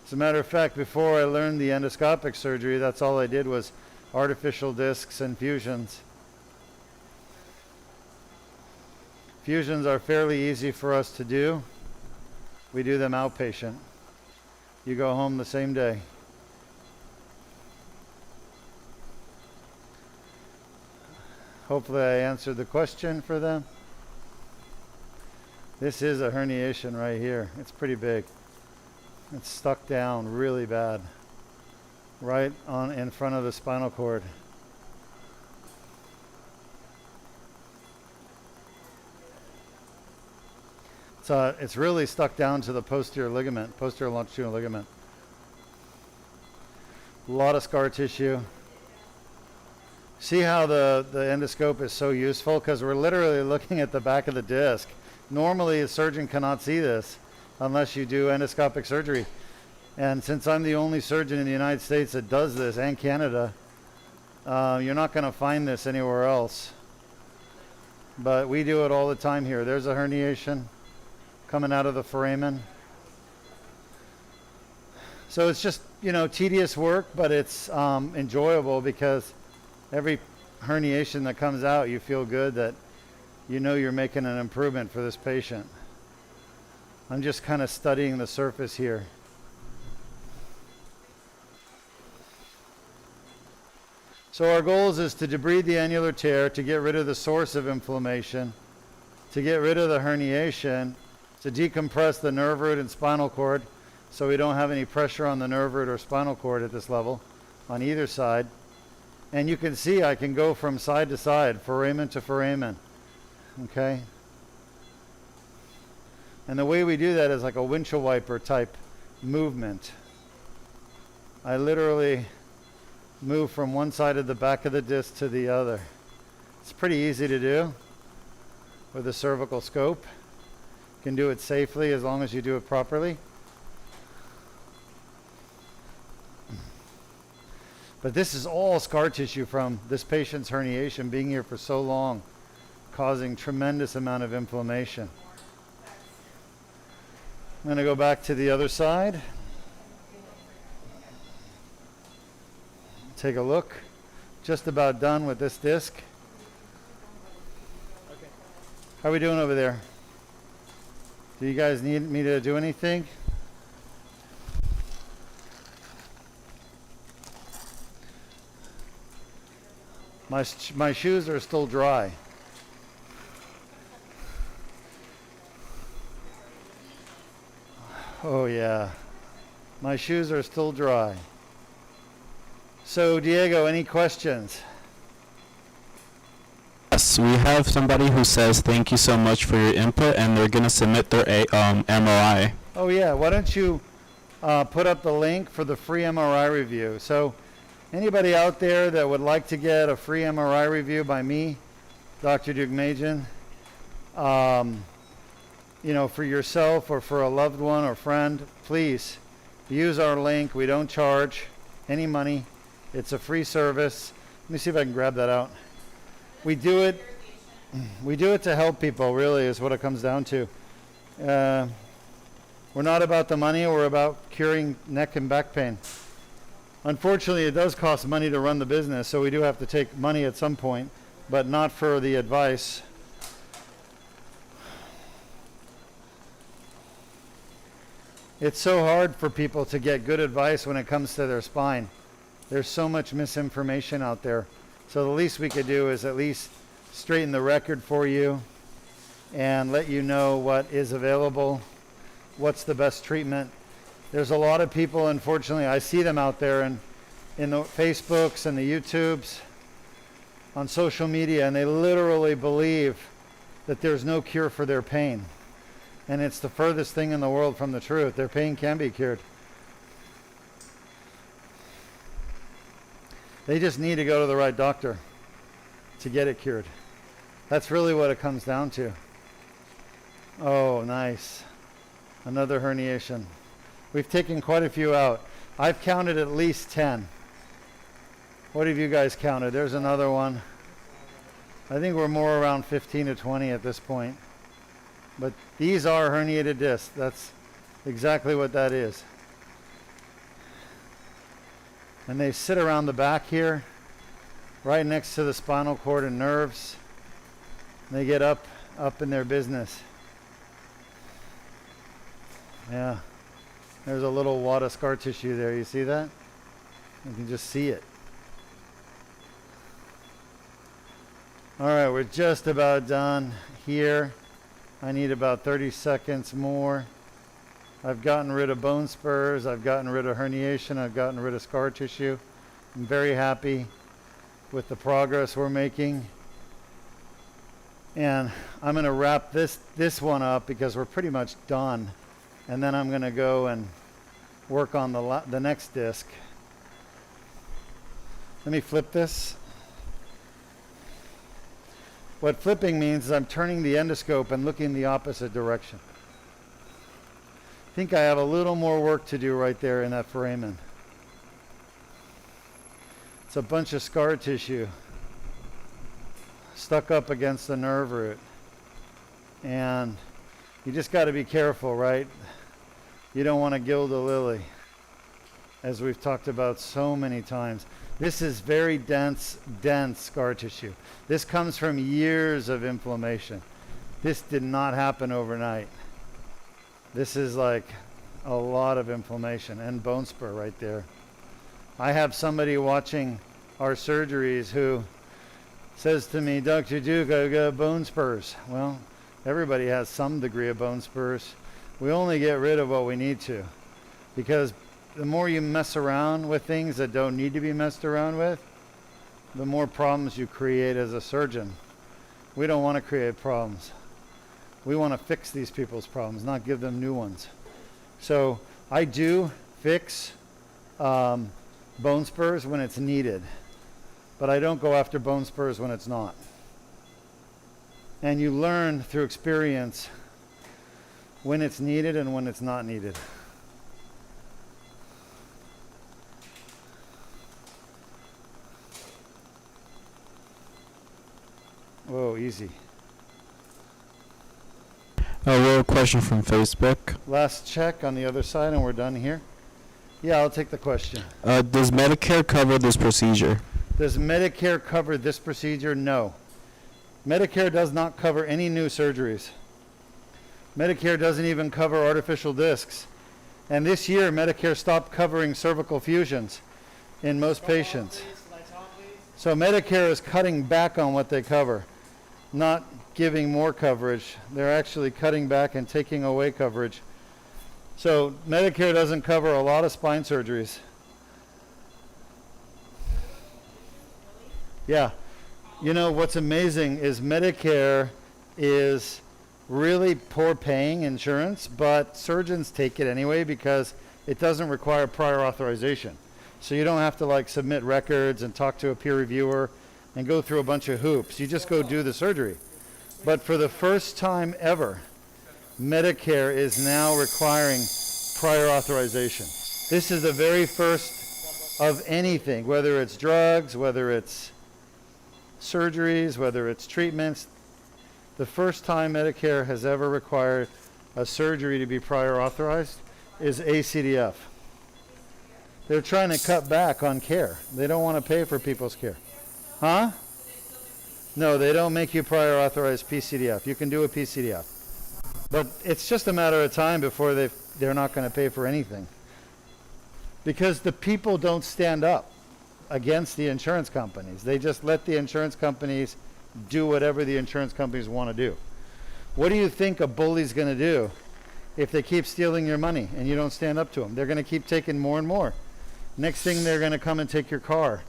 S3: As a matter of fact, before I learned the endoscopic surgery, that's all I did was artificial discs and fusions. Fusions are fairly easy for us to do. We do them outpatient. You go home the same day. Hopefully I answered the question for them. This is a herniation right here. It's pretty big. It's stuck down really bad. Right on in front of the spinal cord. So it's really stuck down to the posterior ligament, posterior longitudinal ligament. A lot of scar tissue. See how the endoscope is so useful? Because we're literally looking at the back of the disc. Normally a surgeon cannot see this unless you do endoscopic surgery. And since I'm the only surgeon in the United States that does this, and Canada, you're not going to find this anywhere else. But we do it all the time here. There's a herniation coming out of the foramen. So it's just, you know, tedious work, but it's enjoyable because every herniation that comes out, you feel good that you know you're making an improvement for this patient. I'm just kind of studying the surface here. So our goals is to debride the annular tear, to get rid of the source of inflammation, to get rid of the herniation, to decompress the nerve root and spinal cord so we don't have any pressure on the nerve root or spinal cord at this level on either side. And you can see I can go from side to side, foramen to foramen. Okay? And the way we do that is like a windshield wiper type movement. I literally move from one side of the back of the disc to the other. It's pretty easy to do with a cervical scope. You can do it safely as long as you do it properly. But this is all scar tissue from this patient's herniation being here for so long, causing tremendous amount of inflammation. I'm going to go back to the other side. Take a look. Just about done with this disc. How are we doing over there? Do you guys need me to do anything? My shoes are still dry. Oh yeah, my shoes are still dry. So Diego, any questions?
S5: Yes, we have somebody who says thank you so much for your input, and they're going to submit their MRI.
S3: Oh yeah, why don't you put up the link for the free MRI review. So anybody out there that would like to get a free MRI review by me, Dr. Deukmedjian, you know, for yourself or for a loved one or friend, please use our link. We don't charge any money. It's a free service. Let me see if I can grab that out. We do it to help people, really, is what it comes down to. We're not about the money, we're about curing neck and back pain. Unfortunately, it does cost money to run the business, so we do have to take money at some point, but not for the advice. It's so hard for people to get good advice when it comes to their spine. There's so much misinformation out there. So the least we could do is at least straighten the record for you and let you know what is available, what's the best treatment. There's a lot of people, unfortunately, I see them out there in the Facebooks and the YouTubes, on social media, and they literally believe that there's no cure for their pain. And it's the furthest thing in the world from the truth. Their pain can be cured. They just need to go to the right doctor to get it cured. That's really what it comes down to. Oh, nice. Another herniation. We've taken quite a few out. I've counted at least 10. What have you guys counted? There's another one. I think we're more around 15 to 20 at this point. But these are herniated discs. That's exactly what that is. And they sit around the back here, right next to the spinal cord and nerves. And they get up in their business. Yeah. There's a little wad of scar tissue there. You see that? You can just see it. All right, we're just about done here. I need about 30 seconds more. I've gotten rid of bone spurs. I've gotten rid of herniation. I've gotten rid of scar tissue. I'm very happy with the progress we're making. And I'm going to wrap this one up because we're pretty much done. And then I'm going to go and work on the next disc. Let me flip this. What flipping means is I'm turning the endoscope and looking the opposite direction. I think I have a little more work to do right there in that foramen. It's a bunch of scar tissue stuck up against the nerve root. And you just got to be careful, right? You don't want to gild a lily, as we've talked about so many times. This is very dense scar tissue. This comes from years of inflammation. This did not happen overnight. This is like a lot of inflammation and bone spur right there. I have somebody watching our surgeries who says to me, Dr. Deuk, I got bone spurs. Well, everybody has some degree of bone spurs. We only get rid of what we need to, because the more you mess around with things that don't need to be messed around with, the more problems you create as a surgeon. We don't want to create problems. We want to fix these people's problems, not give them new ones. So I do fix bone spurs when it's needed, but I don't go after bone spurs when it's not. And you learn through experience when it's needed and when it's not needed. easy.
S5: We have a question from Facebook.
S3: Last check on the other side and we're done here. Yeah, I'll take the question.
S5: Does Medicare cover this procedure?
S3: Does Medicare cover this procedure? No. Medicare does not cover any new surgeries. Medicare doesn't even cover artificial discs. And this year, Medicare stopped covering cervical fusions in most patients. So Medicare is cutting back on what they cover, not giving more coverage. They're actually cutting back and taking away coverage. So Medicare doesn't cover a lot of spine surgeries. Yeah. You know, what's amazing is Medicare is really poor paying insurance, but surgeons take it anyway because it doesn't require prior authorization. So you don't have to like submit records and talk to a peer reviewer and go through a bunch of hoops. You just go do the surgery. But for the first time ever, Medicare is now requiring prior authorization. This is the very first of anything, whether it's drugs, whether it's surgeries, whether it's treatments. The first time Medicare has ever required a surgery to be prior authorized is ACDF. They're trying to cut back on care. They don't want to pay for people's care. Huh? No, they don't make you prior authorize PCDF. You can do a PCDF. But it's just a matter of time before they're not going to pay for anything. Because the people don't stand up against the insurance companies. They just let the insurance companies do whatever the insurance companies want to do. What do you think a bully's going to do if they keep stealing your money and you don't stand up to them? They're going to keep taking more and more. Next thing, they're going to come and take your car.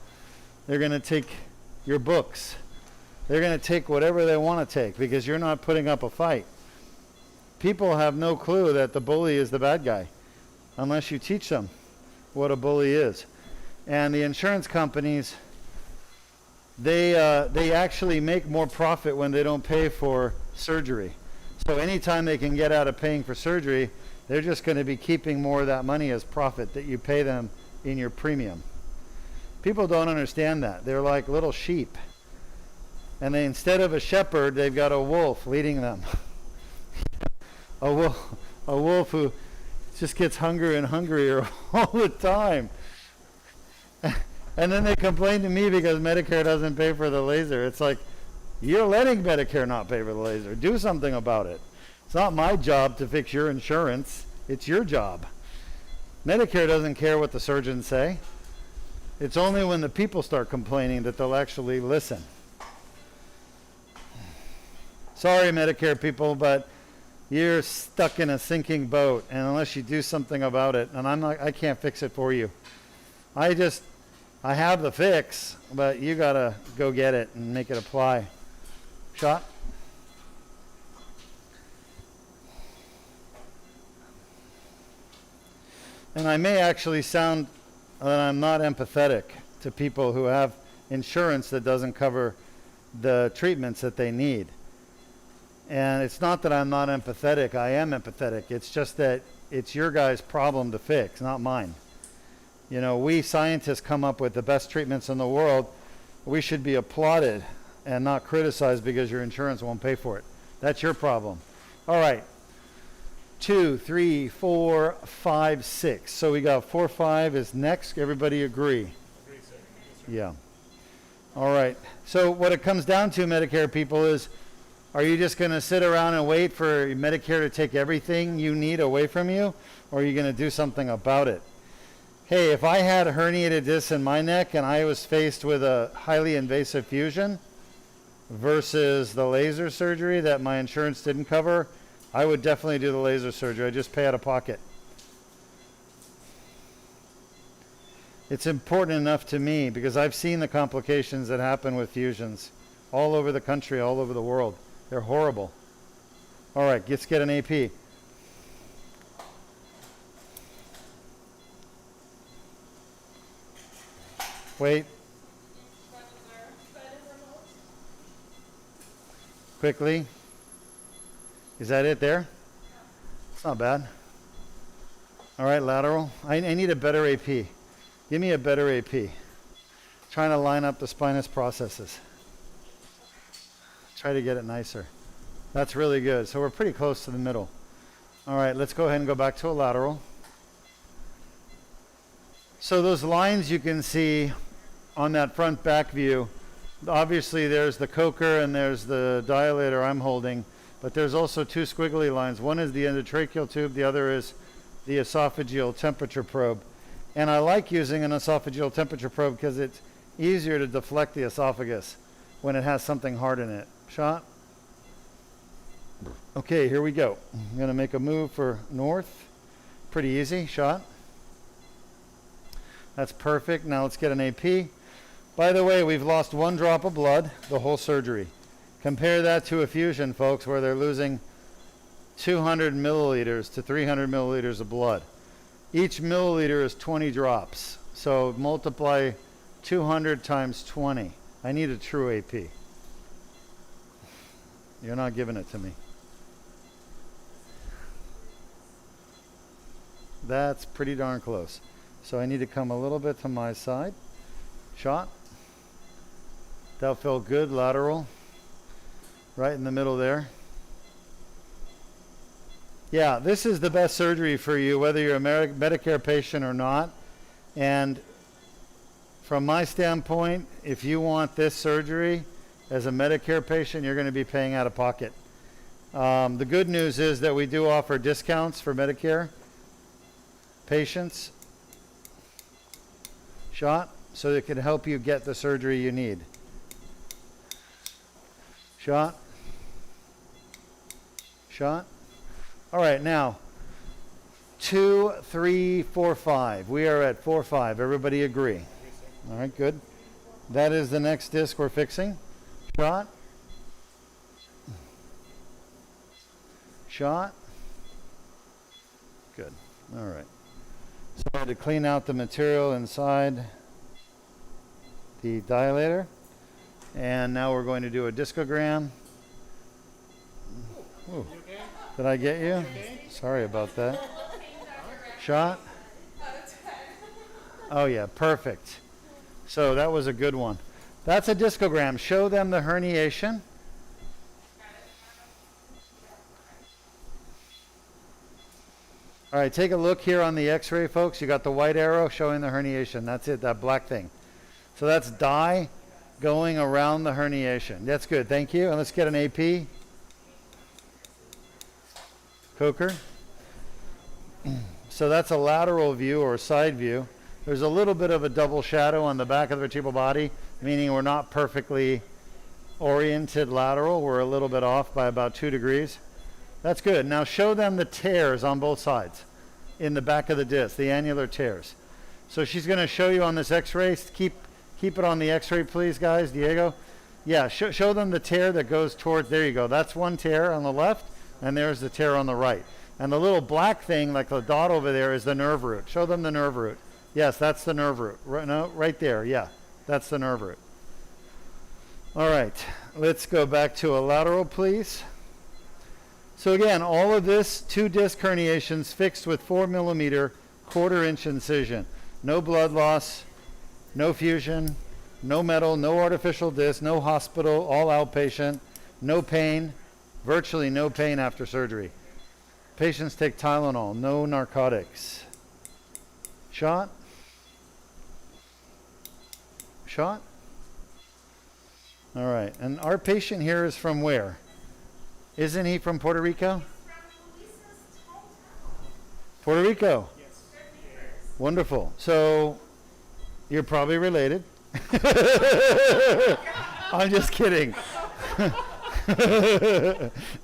S3: They're going to take your books. They're going to take whatever they want to take because you're not putting up a fight. People have no clue that the bully is the bad guy unless you teach them what a bully is. And the insurance companies, they actually make more profit when they don't pay for surgery. So anytime they can get out of paying for surgery, they're just going to be keeping more of that money as profit that you pay them in your premium. People don't understand that. They're like little sheep. And they, instead of a shepherd, they've got a wolf leading them. a wolf who just gets hungrier and hungrier all the time. And then they complain to me because Medicare doesn't pay for the laser. It's like, you're letting Medicare not pay for the laser. Do something about it. It's not my job to fix your insurance. It's your job. Medicare doesn't care what the surgeons say. It's only when the people start complaining that they'll actually listen. Sorry, Medicare people, but you're stuck in a sinking boat, and unless you do something about it, and I can't fix it for you. I have the fix, but you gotta go get it and make it apply. Shot? And I may actually sound that I'm not empathetic to people who have insurance that doesn't cover the treatments that they need. And it's not that I'm not empathetic. I am empathetic. It's just that it's your guys' problem to fix, not mine. You know, we scientists come up with the best treatments in the world. We should be applauded and not criticized because your insurance won't pay for it. That's your problem. All right. 2, 3, 4, 5, 6. So we got 4, 5 is next. Everybody agree? Yeah. All right. So what it comes down to, Medicare people, is are you just going to sit around and wait for Medicare to take everything you need away from you, or are you going to do something about it? Hey, if I had herniated discs in my neck and I was faced with a highly invasive fusion versus the laser surgery that my insurance didn't cover, I would definitely do the laser surgery. I just pay out of pocket. It's important enough to me because I've seen the complications that happen with fusions all over the country, all over the world. They're horrible. All right, let's get an AP. Wait. Quickly. Is that it there? It's not bad. All right, lateral. I need a better AP. Give me a better AP. Trying to line up the spinous processes. Try to get it nicer. That's really good. So we're pretty close to the middle. All right, let's go ahead and go back to a lateral. So those lines you can see on that front back view, obviously there's the coker and there's the dilator I'm holding, but there's also two squiggly lines. One is the endotracheal tube, the other is the esophageal temperature probe. And I like using an esophageal temperature probe because it's easier to deflect the esophagus when it has something hard in it. Shot. Okay, here we go. I'm going to make a move for north. Pretty easy. Shot. That's perfect. Now let's get an AP. By the way, we've lost 1 drop of blood the whole surgery. Compare that to a fusion, folks, where they're losing 200 milliliters to 300 milliliters of blood. Each milliliter is 20 drops. So multiply 200 times 20. I need a true AP. You're not giving it to me. That's pretty darn close. So I need to come a little bit to my side. Shot. That felt good. Lateral. Right in the middle there. Yeah, this is the best surgery for you, whether you're a Medicare patient or not. And from my standpoint, if you want this surgery as a Medicare patient, you're going to be paying out of pocket. The good news is that we do offer discounts for Medicare patients. Shot, so it can help you get the surgery you need. Shot. Shot. All right, now 2, 3, 4, 5. We are at 4, 5. Everybody agree? All right, good. That is the next disc we're fixing. Shot. Shot. Good. All right. So I had to clean out the material inside the dilator. And now we're going to do a discogram. Ooh. Did I get you? Sorry about that. Shot. Oh yeah, perfect. So that was a good one. That's a discogram. Show them the herniation. All right, take a look here on the x-ray, folks. You got the white arrow showing the herniation. That's it, that black thing. So that's dye going around the herniation. That's good, thank you. And let's get an AP. Coker. So that's a lateral view or side view. There's a little bit of a double shadow on the back of the vertebral body, meaning we're not perfectly oriented lateral. We're a little bit off by about 2 degrees. That's good. Now show them the tears on both sides in the back of the disc, the annular tears. So she's going to show you on this x-ray. Keep it on the x-ray, please, guys. Diego. Yeah, show them the tear that goes towards, there you go. That's one tear on the left, and there's the tear on the right. And the little black thing, like the dot over there, is the nerve root. Show them the nerve root. Yes, that's the nerve root. Right there, yeah. That's the nerve root. All right, let's go back to a lateral, please. So again, all of this 2 disc herniations fixed with 4 millimeter 1/4 inch incision. No blood loss, no fusion, no metal, no artificial disc, no hospital, all outpatient, no pain, virtually no pain after surgery. Patients take Tylenol, no narcotics. Shot. Shot. All right, and our patient here is from where? Isn't he from Puerto Rico? Puerto Rico.
S6: Yes.
S3: Wonderful. So you're probably related. I'm just kidding.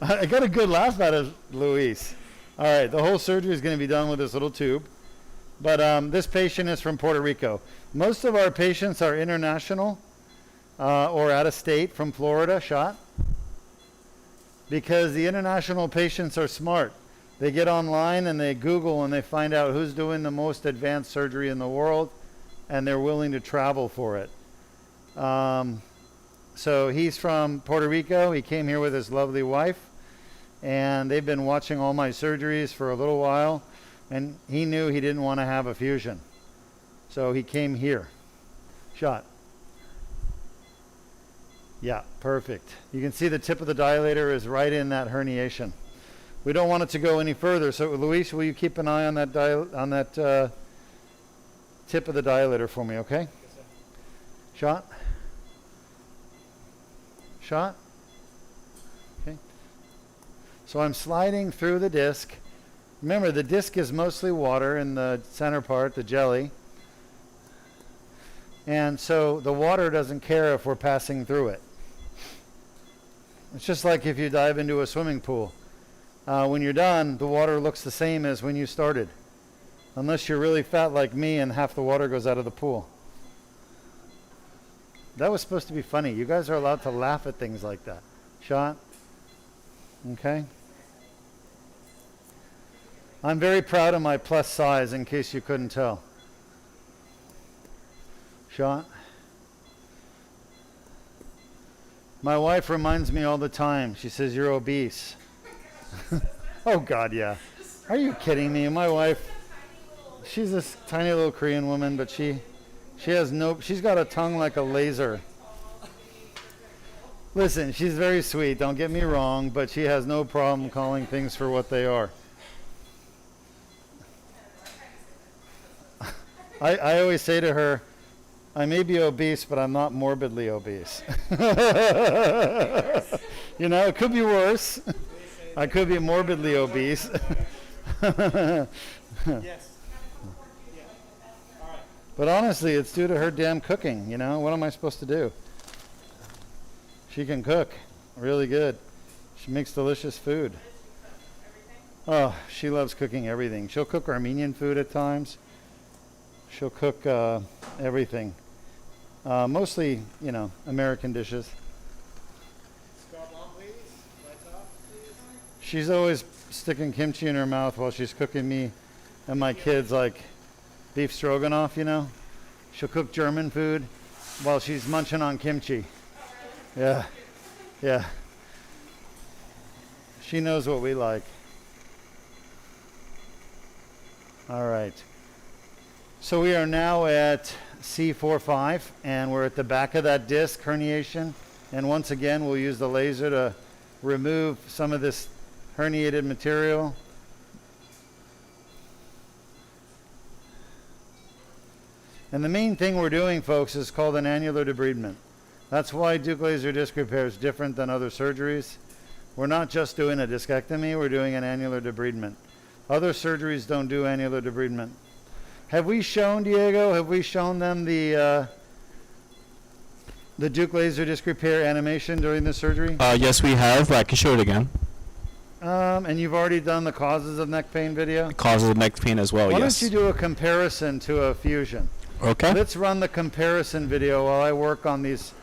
S3: I got a good laugh out of Luis. All right, the whole surgery is going to be done with this little tube. But this patient is from Puerto Rico. Most of our patients are international or out of state from Florida. Shot. Because the international patients are smart. They get online and they Google and they find out who's doing the most advanced surgery in the world, and they're willing to travel for it. So he's from Puerto Rico. He came here with his lovely wife, and they've been watching all my surgeries for a little while, and he knew he didn't want to have a fusion. So he came here. Shot. Yeah, perfect. You can see the tip of the dilator is right in that herniation. We don't want it to go any further. So, Luis, will you keep an eye on that tip of the dilator for me, okay? Shot. Shot. Okay. So I'm sliding through the disc. Remember, the disc is mostly water in the center part, the jelly. And so the water doesn't care if we're passing through it. It's just like if you dive into a swimming pool. When you're done, the water looks the same as when you started. Unless you're really fat like me and half the water goes out of the pool. That was supposed to be funny. You guys are allowed to laugh at things like that. Shot. Okay. I'm very proud of my plus size, in case you couldn't tell. Shot. My wife reminds me all the time. She says, "You're obese." Oh God, yeah. Are you kidding me? My wife, she's this tiny little Korean woman, but she's got a tongue like a laser. Listen, she's very sweet, don't get me wrong, but she has no problem calling things for what they are. I always say to her, I may be obese, but I'm not morbidly obese. You know, it could be worse. I could be morbidly obese.
S6: Yes. Yeah. All right.
S3: But honestly, it's due to her damn cooking, you know? What am I supposed to do? She can cook really good. She makes delicious food. Oh, she loves cooking everything. She'll cook Armenian food at times. She'll cook everything. Mostly, you know, American dishes.
S6: Scarf on, please. Lights off, please.
S3: She's always sticking kimchi in her mouth while she's cooking me and my kids like beef stroganoff, you know. She'll cook German food while she's munching on kimchi. Yeah, yeah. She knows what we like. All right. So we are now at C4-5, and we're at the back of that disc herniation. And once again, we'll use the laser to remove some of this herniated material. And the main thing we're doing, folks, is called an annular debridement. That's why Deuk laser disc repair is different than other surgeries. We're not just doing a discectomy, we're doing an annular debridement. Other surgeries don't do annular debridement. Have we shown, Diego, have we shown them the Deuk laser disc repair animation during the surgery?
S5: Yes, we have, but I can show it again.
S3: And you've already done the causes of neck pain video?
S5: Causes of neck pain as well,
S3: Why
S5: yes.
S3: don't you do a comparison to a fusion?
S5: Okay.
S3: Let's run the comparison video while I work on this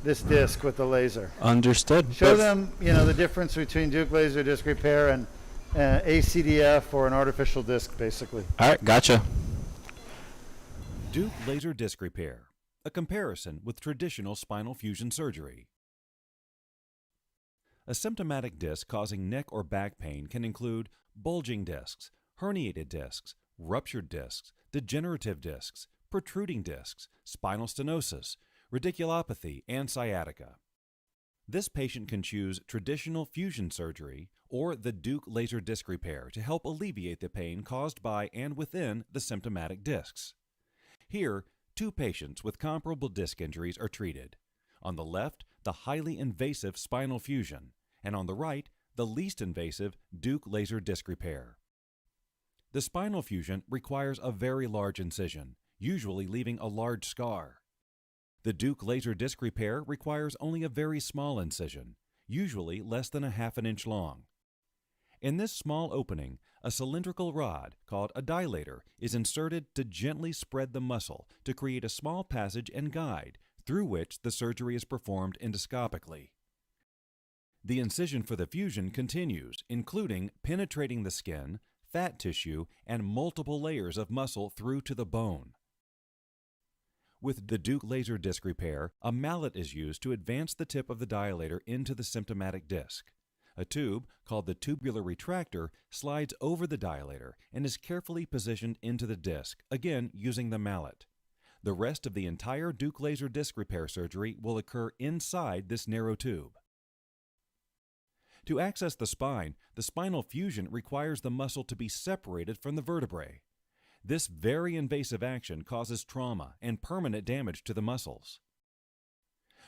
S3: disc with the laser.
S5: Understood.
S3: Show them, you know, the difference between Deuk laser disc repair and ACDF or an artificial disc, basically.
S5: All right, gotcha.
S7: Deuk laser disc repair, a comparison with traditional spinal fusion surgery. A symptomatic disc causing neck or back pain can include bulging discs, herniated discs, ruptured discs, degenerative discs, protruding discs, spinal stenosis, radiculopathy, and sciatica. This patient can choose traditional fusion surgery or the Deuk laser disc repair to help alleviate the pain caused by and within the symptomatic discs. Here, two patients with comparable disc injuries are treated. On the left, the highly invasive spinal fusion, and on the right, the least invasive Deuk laser disc repair. The spinal fusion requires a very large incision, usually leaving a large scar. The Deuk laser disc repair requires only a very small incision, usually less than a ½ inch long. In this small opening, a cylindrical rod, called a dilator, is inserted to gently spread the muscle to create a small passage and guide through which the surgery is performed endoscopically. The incision for the fusion continues, including penetrating the skin, fat tissue, and multiple layers of muscle through to the bone. With the Deuk laser disc repair, a mallet is used to advance the tip of the dilator into the symptomatic disc. A tube, called the tubular retractor, slides over the dilator and is carefully positioned into the disc, again using the mallet. The rest of the entire Deuk laser disc repair surgery will occur inside this narrow tube. To access the spine, the spinal fusion requires the muscle to be separated from the vertebrae. This very invasive action causes trauma and permanent damage to the muscles.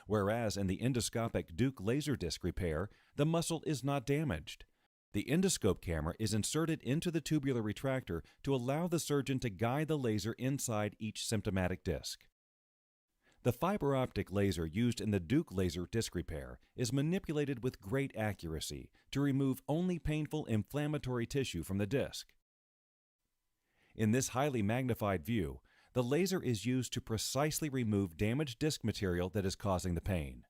S7: Whereas in the endoscopic Deuk laser disc repair, the muscle is not damaged. The endoscope camera is inserted into the tubular retractor to allow the surgeon to guide the laser inside each symptomatic disc. The fiber optic laser used in the Deuk laser disc repair is manipulated with great accuracy to remove only painful inflammatory tissue from the disc. In this highly magnified view, the laser is used to precisely remove damaged disc material that is causing the pain.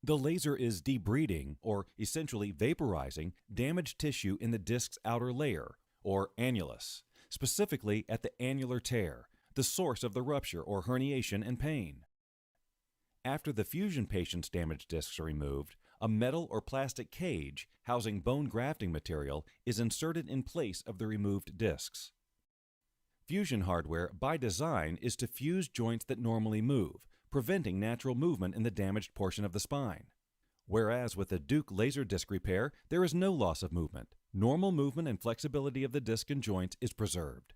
S7: The laser is debriding, or essentially vaporizing, damaged tissue in the disc's outer layer, or annulus, specifically at the annular tear, the source of the rupture or herniation and pain. After the fusion patient's damaged discs are removed, a metal or plastic cage housing bone grafting material is inserted in place of the removed discs. Fusion hardware, by design, is to fuse joints that normally move, preventing natural movement in the damaged portion of the spine. Whereas with the Deuk laser disc repair, there is no loss of movement. Normal movement and flexibility of the disc and joints is preserved.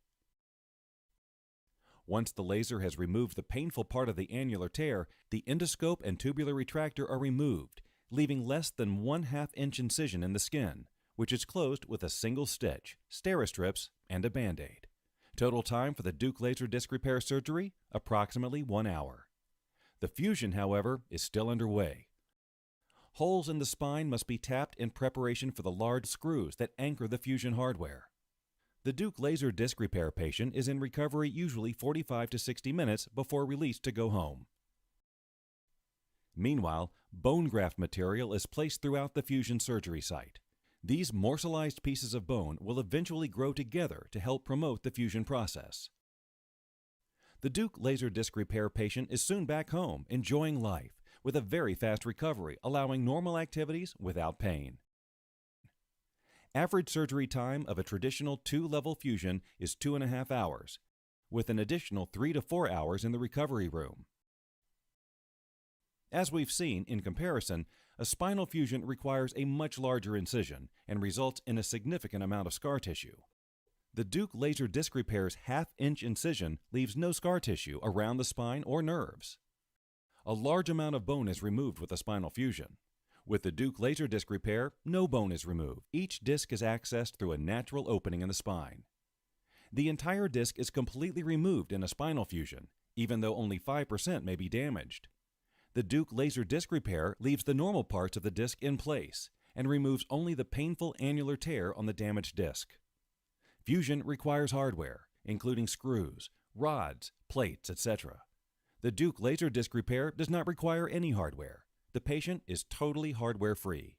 S7: Once the laser has removed the painful part of the annular tear, the endoscope and tubular retractor are removed, leaving less than 1/2 inch incision in the skin, which is closed with a single stitch, Steri-strips, and a Band-Aid. Total time for the Deuk laser disc repair surgery, approximately 1 hour. The fusion, however, is still underway. Holes in the spine must be tapped in preparation for the large screws that anchor the fusion hardware. The Deuk laser disc repair patient is in recovery usually 45 to 60 minutes before release to go home. Meanwhile, bone graft material is placed throughout the fusion surgery site. These morselized pieces of bone will eventually grow together to help promote the fusion process. The Deuk laser disc repair patient is soon back home, enjoying life, with a very fast recovery, allowing normal activities without pain. Average surgery time of a traditional 2-level fusion is 2.5 hours, with an additional 3 to 4 hours in the recovery room. As we've seen, in comparison, a spinal fusion requires a much larger incision and results in a significant amount of scar tissue. The Deuk laser disc repair's 1/2 inch incision leaves no scar tissue around the spine or nerves. A large amount of bone is removed with a spinal fusion. With the Deuk laser disc repair, no bone is removed. Each disc is accessed through a natural opening in the spine. The entire disc is completely removed in a spinal fusion, even though only 5% may be damaged. The Deuk laser disc repair leaves the normal parts of the disc in place and removes only the painful annular tear on the damaged disc. Fusion requires hardware, including screws, rods, plates, etc. The Deuk laser disc repair does not require any hardware. The patient is totally hardware-free.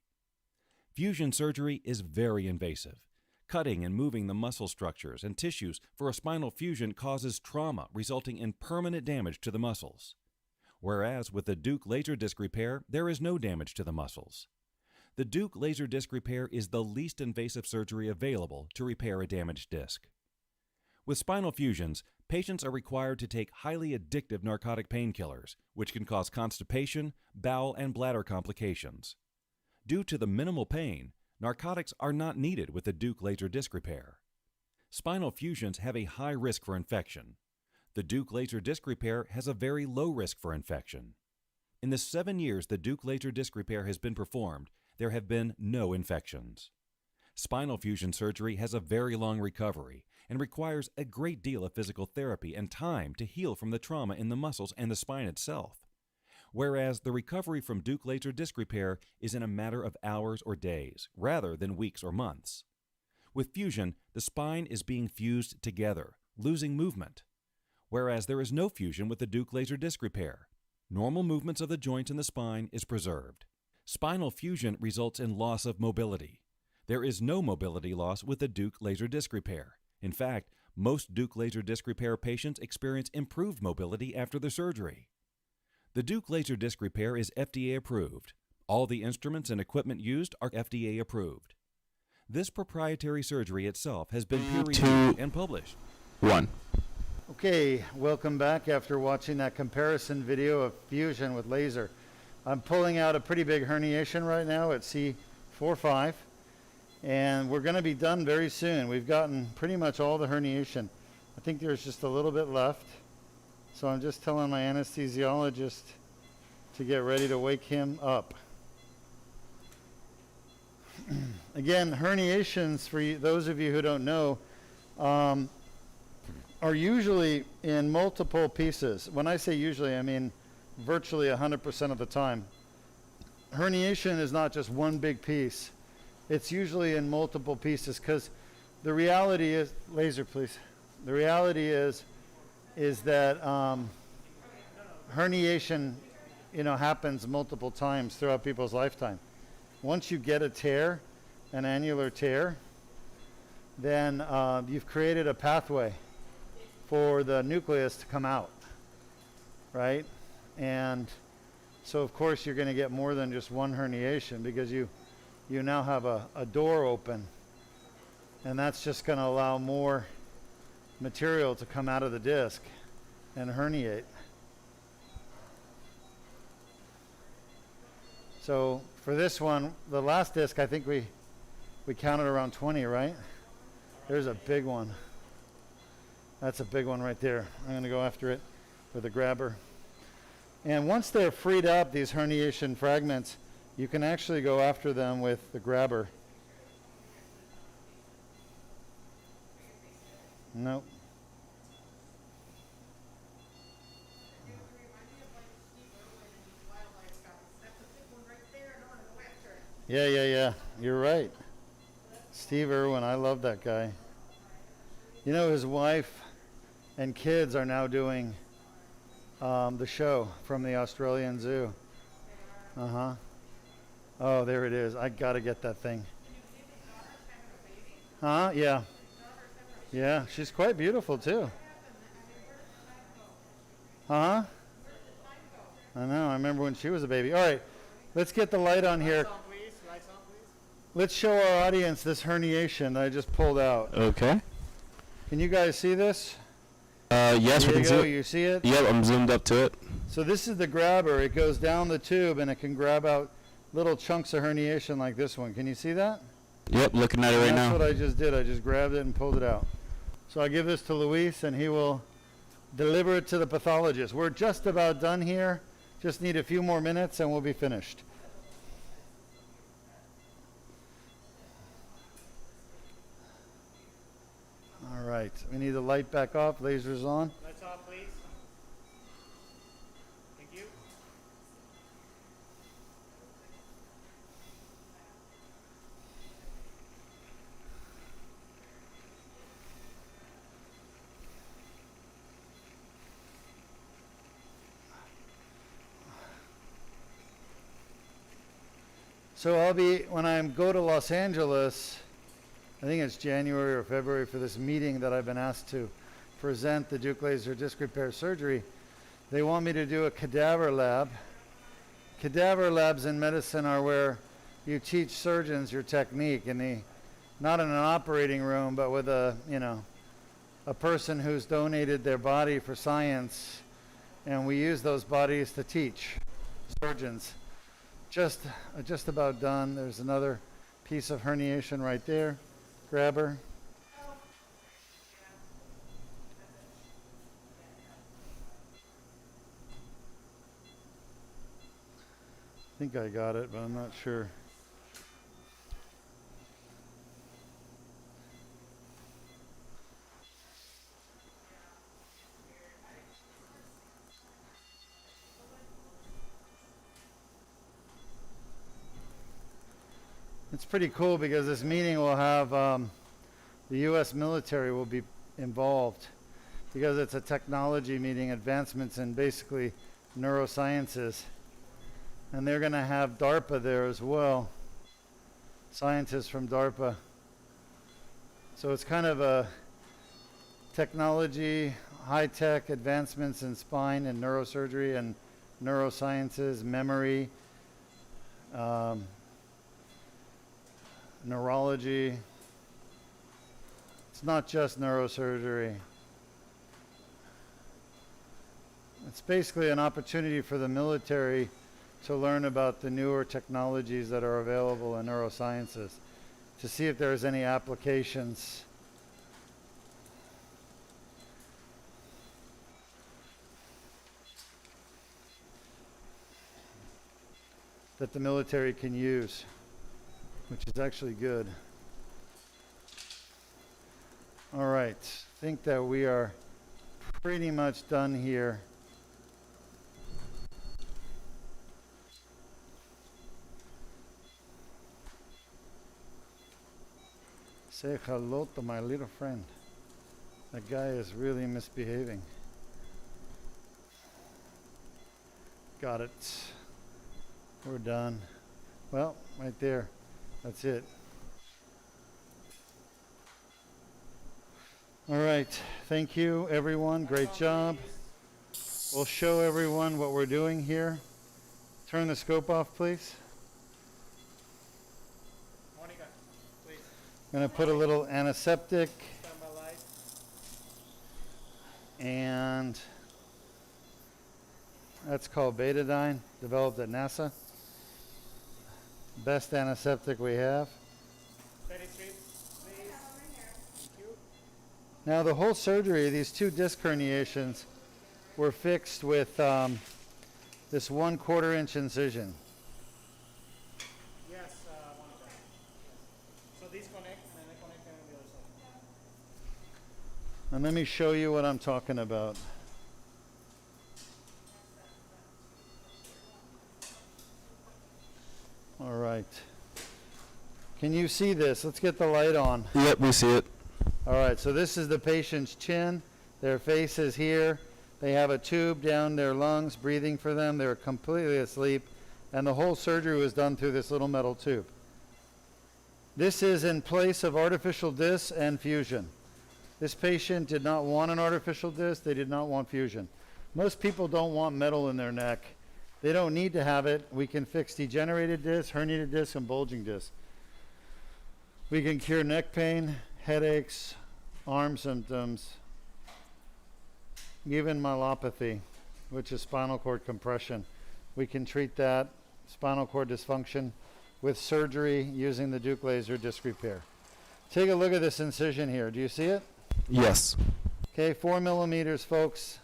S7: Fusion surgery is very invasive. Cutting and moving the muscle structures and tissues for a spinal fusion causes trauma, resulting in permanent damage to the muscles. Whereas with the Deuk laser disc repair, there is no damage to the muscles. The Deuk laser disc repair is the least invasive surgery available to repair a damaged disc. With spinal fusions, patients are required to take highly addictive narcotic painkillers, which can cause constipation, bowel, and bladder complications. Due to the minimal pain, narcotics are not needed with the Deuk laser disc repair. Spinal fusions have a high risk for infection. The Deuk laser disc repair has a very low risk for infection. In the 7 years the Deuk laser disc repair has been performed, there have been no infections. Spinal fusion surgery has a very long recovery and requires a great deal of physical therapy and time to heal from the trauma in the muscles and the spine itself. Whereas the recovery from Deuk laser disc repair is in a matter of hours or days, rather than weeks or months. With fusion, the spine is being fused together, losing movement. Whereas there is no fusion with the Deuk laser disc repair. Normal movements of the joints in the spine is preserved. Spinal fusion results in loss of mobility. There is no mobility loss with the Deuk laser disc repair. In fact, most Deuk laser disc repair patients experience improved mobility after the surgery. The Deuk laser disc repair is FDA approved. All the instruments and equipment used are FDA approved. This proprietary surgery itself has been peer-reviewed and published.
S5: 1.
S3: Okay, welcome back after watching that comparison video of fusion with laser. I'm pulling out a pretty big herniation right now at C4-5, and we're going to be done very soon. We've gotten pretty much all the herniation. I think there's just a little bit left, so I'm just telling my anesthesiologist to get ready to wake him up. Again, herniations, for those of you who don't know, are usually in multiple pieces. When I say usually, I mean virtually 100% of the time. Herniation is not just one big piece. It's usually in multiple pieces, because the reality is, laser please. The reality is that herniation, happens multiple times throughout people's lifetime. Once you get a tear, an annular tear, then you've created a pathway for the nucleus to come out, right? And so of course you're going to get more than just one herniation, because you now have a door open, and that's just going to allow more material to come out of the disc and herniate. So for this one, the last disc, I think we counted around 20, right? There's a big one. That's a big one right there. I'm going to go after it with a grabber. And once they're freed up, these herniation fragments, you can actually go after them with the grabber. Nope. Yeah. You're right. Steve Irwin, I love that guy. His wife and kids are now doing the show from the Australian Zoo. Oh, there it is. I gotta get that thing. Huh? Yeah. Yeah, she's quite beautiful too. I know. I remember when she was a baby. All right, let's get the light on here.
S6: Lights on, please. Lights on, please.
S3: Let's show our audience this herniation that I just pulled out.
S5: Okay.
S3: Can you guys see this?
S5: Yes, we can see it.
S3: You see it?
S5: Yep, I'm zoomed up to it.
S3: So this is the grabber. It goes down the tube and it can grab out little chunks of herniation like this one. Can you see that?
S5: Yep, looking at it right now.
S3: That's what I just did. I just grabbed it and pulled it out. So I give this to Luis and he will deliver it to the pathologist. We're just about done here. Just need a few more minutes and we'll be finished. All right, we need the light back off, lasers on.
S6: Lights off, please. Thank you.
S3: So when I go to Los Angeles, I think it's January or February, for this meeting that I've been asked to present the Deuk laser disc repair surgery. They want me to do a cadaver lab. Cadaver labs in medicine are where you teach surgeons your technique, and not in an operating room, but with a person who's donated their body for science, and we use those bodies to teach surgeons. Just about done. There's another piece of herniation right there. Grabber. I think I got it, but I'm not sure. It's pretty cool because this meeting will have the U.S. military will be involved, because it's a technology meeting, advancements in basically neurosciences. And they're going to have DARPA there as well, scientists from DARPA. So it's kind of a technology, high-tech advancements in spine and neurosurgery and neurosciences, memory, neurology. It's not just neurosurgery. It's basically an opportunity for the military to learn about the newer technologies that are available in neurosciences, to see if there's any applications that the military can use, which is actually good. All right, I think that we are pretty much done here. Say hello to my little friend. That guy is really misbehaving. Got it. We're done. Well, right there. That's it. All right. Thank you, everyone. Great job. We'll show everyone what we're doing here. Turn the scope off, please.
S6: Monica, please.
S3: I'm going to put a little antiseptic
S6: Stand by light.
S3: and that's called betadine, developed at NASA. Best antiseptic we have.
S6: Steady trip, please. Thank you.
S3: Now the whole surgery, these 2 disc herniations were fixed with this 1/4 inch incision.
S6: Yes, Monica. Yes. So disconnect and then connect on the other side.
S3: And let me show you what I'm talking about. All right. Can you see this? Let's get the light on.
S5: Yep, we see it.
S3: All right, so this is the patient's chin. Their face is here. They have a tube down their lungs, breathing for them. They're completely asleep. And the whole surgery was done through this little metal tube. This is in place of artificial discs and fusion. This patient did not want an artificial disc. They did not want fusion. Most people don't want metal in their neck. They don't need to have it. We can fix degenerated discs, herniated discs, and bulging discs. We can cure neck pain, headaches, arm symptoms, even myelopathy, which is spinal cord compression. We can treat that, spinal cord dysfunction, with surgery using the Deuk laser disc repair. Take a look at this incision here. Do you see it?
S5: Yes.
S3: Okay, 4 millimeters, folks.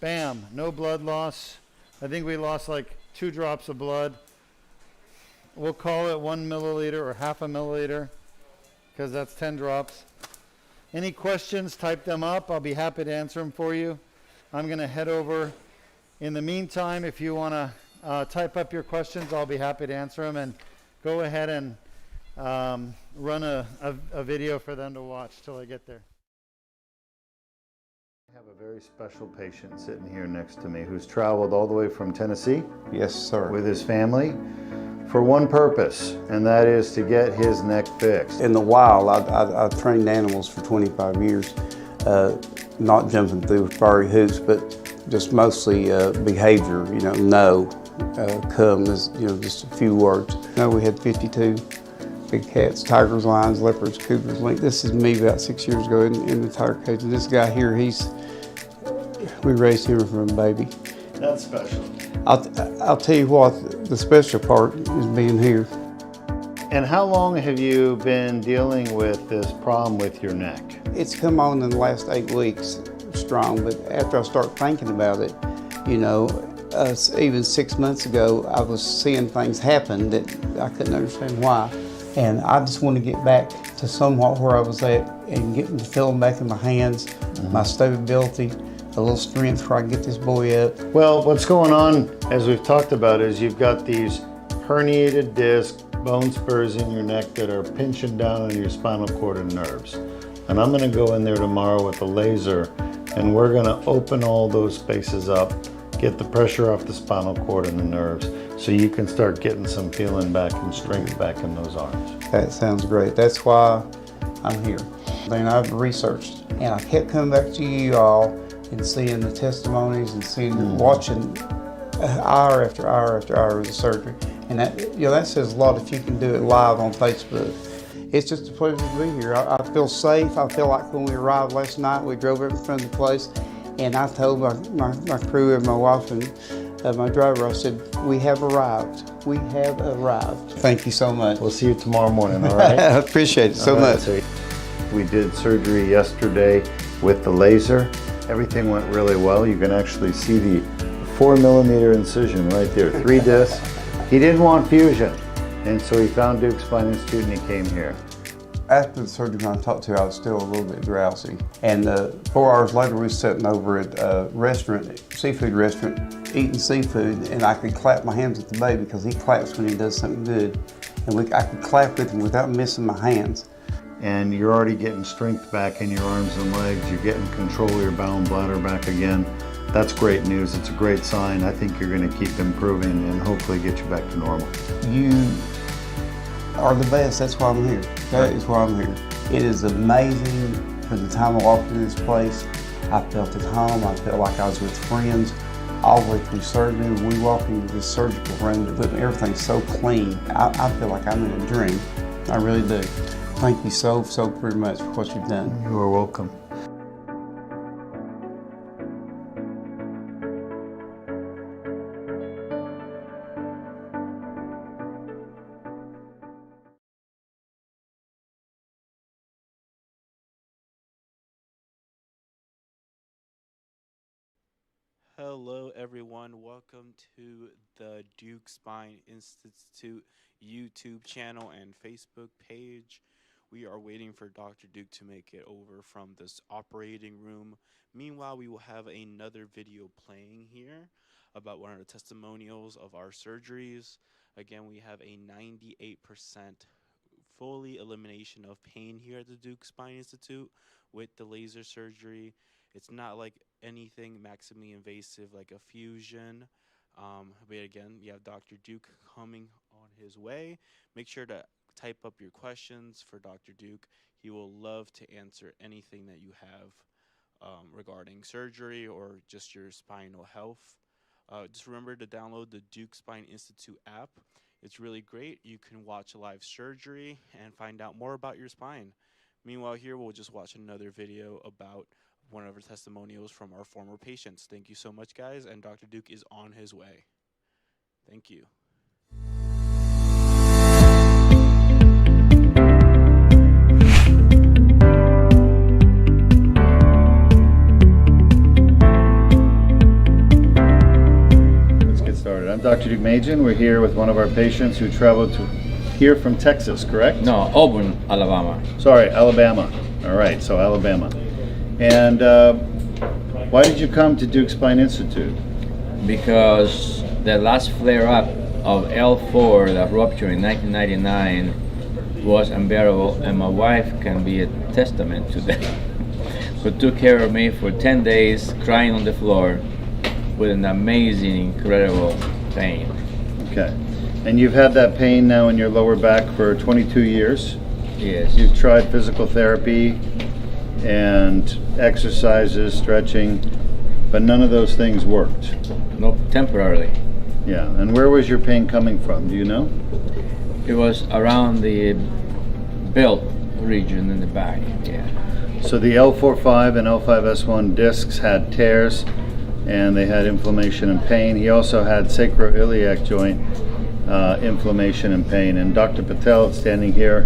S3: Bam, no blood loss. I think we lost like 2 drops of blood. We'll call it 1 milliliter or half a milliliter because that's 10 drops. Any questions, type them up. I'll be happy to answer them for you. I'm going to head over. In the meantime, if you want to type up your questions, I'll be happy to answer them. And go ahead and run a video for them to watch till I get there. I have a very special patient sitting here next to me who's traveled all the way from Tennessee.
S8: Yes, sir.
S3: With his family for one purpose, and that is to get his neck fixed.
S8: In the wild, I've trained animals for 25 years, not jumping through fiery hoops, but just mostly behavior, come, just a few words. We had 52 big cats, tigers, lions, leopards, cougars, lynx. This is me about 6 years ago in the tiger cage. And this guy here, we raised him from a baby.
S3: That's special.
S8: I'll tell you what, the special part is being here.
S3: And how long have you been dealing with this problem with your neck?
S8: It's come on in the last 8 weeks strong, but after I start thinking about it, even 6 months ago, I was seeing things happen that I couldn't understand why. And I just want to get back to somewhat where I was at and get the feeling back in my hands, my stability, a little strength where I can get this boy up.
S3: Well, what's going on, as we've talked about, is you've got these herniated discs, bone spurs in your neck that are pinching down on your spinal cord and nerves. And I'm going to go in there tomorrow with a laser, and we're going to open all those spaces up, get the pressure off the spinal cord and the nerves, so you can start getting some feeling back and strength back in those arms.
S8: That sounds great. That's why I'm here. Then I've researched, and I kept coming back to you all and seeing the testimonies and seeing, watching hour after hour after hour of the surgery. And that says a lot if you can do it live on Facebook. It's just a pleasure to be here. I feel safe. I feel like when we arrived last night, we drove up in front of the place, And I told my crew and my wife and my driver, I said, we have arrived. We have arrived. Thank you so much.
S3: We'll see you tomorrow morning, all right?
S8: I appreciate it so
S3: All right,
S8: much.
S3: so we did surgery yesterday with the laser. Everything went really well. You can actually see the 4mm incision right there, 3 discs. He didn't want fusion, and so he found Deuk Spine Institute and he came here.
S8: After the surgery, when I talked to her, I was still a little bit drowsy. And 4 hours later, we were sitting over at a restaurant, seafood restaurant, eating seafood, and I could clap my hands at the baby because he claps when he does something good. And I could clap with him without missing my hands.
S3: And you're already getting strength back in your arms and legs. You're getting control of your bowel and bladder back again. That's great news. It's a great sign. I think you're going to keep improving and hopefully get you back to normal.
S8: You are the best. That's why I'm here. That is why I'm here. It is amazing. For the time I walked into this place, I felt at home. I felt like I was with friends all the way through surgery. When we walk into this surgical room, everything's so clean. I feel like I'm in a dream. I really do. Thank you so very much for what you've done.
S3: You are welcome.
S1: Hello, everyone. Welcome to the Deuk Spine Institute YouTube channel and Facebook page. We are waiting for Dr. Deuk to make it over from this operating room. Meanwhile, we will have another video playing here about one of the testimonials of our surgeries. Again, we have a 98% fully elimination of pain here at the Deuk Spine Institute with the laser surgery. It's not like anything maximally invasive like a fusion. But again, you have Dr. Deuk coming on his way. Make sure to type up your questions for Dr. Deuk. He will love to answer anything that you have regarding surgery or just your spinal health. Just remember to download the Deuk Spine Institute app. It's really great. You can watch a live surgery and find out more about your spine. Meanwhile, here we'll just watch another video about one of our testimonials from our former patients. Thank you so much, guys, and Dr. Deuk is on his way. Thank you.
S3: Let's get started. I'm Dr. Deukmedjian. We're here with one of our patients who traveled to here from Texas, correct?
S9: No, Auburn, Alabama.
S3: Sorry, Alabama. All right, so Alabama. And why did you come to Deuk Spine Institute?
S9: Because the last flare-up of L4 that ruptured in 1999 was unbearable, and my wife can be a testament to that. Who took care of me for 10 days, crying on the floor with an amazing, incredible pain.
S3: Okay. And you've had that pain now in your lower back for 22 years?
S9: Yes.
S3: You've tried physical therapy and exercises, stretching, but none of those things worked.
S9: No, temporarily.
S3: Yeah, and where was your pain coming from? Do you know?
S9: It was around the belt region in the back, yeah.
S3: So the L4-5 and L5-S1 discs had tears and they had inflammation and pain. He also had sacroiliac joint inflammation and pain. And Dr. Patel standing here,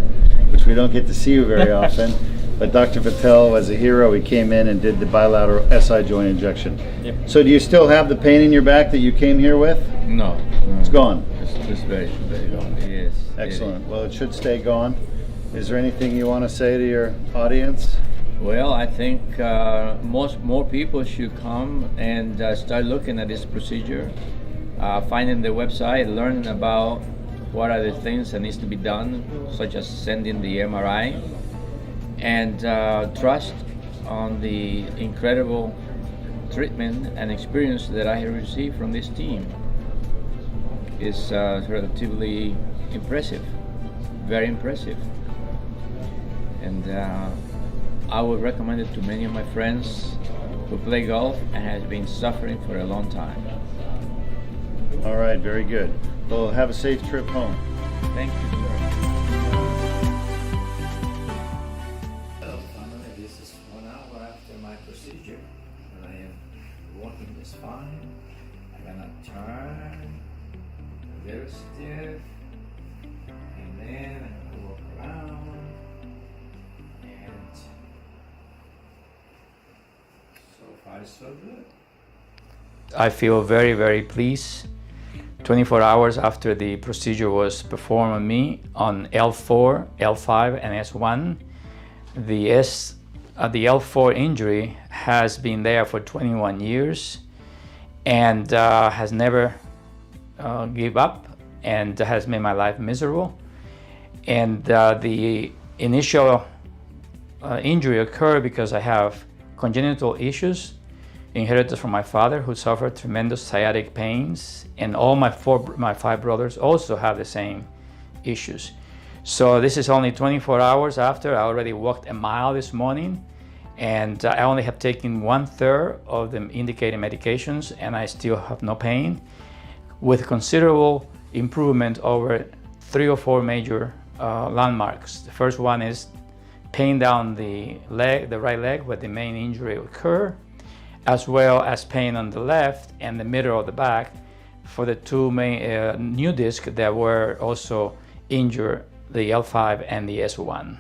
S3: which we don't get to see you very often, but Dr. Patel was a hero. He came in and did the bilateral SI joint injection.
S9: Yep.
S3: So do you still have the pain in your back that you came here with?
S9: No.
S3: It's gone.
S9: It's very, very gone, yes.
S3: Excellent. Well, it should stay gone. Is there anything you want to say to your audience?
S9: Well, I think more people should come and start looking at this procedure, finding the website, learning about what are the things that needs to be done, such as sending the MRI, and trust on the incredible treatment and experience that I have received from this team. It's relatively impressive, very impressive. And I would recommend it to many of my friends who play golf and has been suffering for a long time.
S3: All right, very good. Well, have a safe trip home.
S9: Thank you, sir.
S10: Finally, this is 1 hour after my procedure.
S9: and I am walking the spine. I'm gonna turn very stiff, and then I'm gonna walk around, and so far so good. I feel very, very pleased. 24 hours after the procedure was performed on me on L4, L5, and S1, the L4 injury has been there for 21 years and has never give up and has made my life miserable. And the initial injury occurred because I have congenital issues inherited from my father, who suffered tremendous sciatic pains, and all my five brothers also have the same issues. So this is only 24 hours after. I already walked a mile this morning, and I only have taken 1/3 of the indicated medications, and I still have no pain, with considerable improvement over 3 or 4 major landmarks. The first one is pain down the leg, the right leg, where the main injury occurred, as well as pain on the left and the middle of the back for the 2 main new discs that were also injured, the L5 and the S1.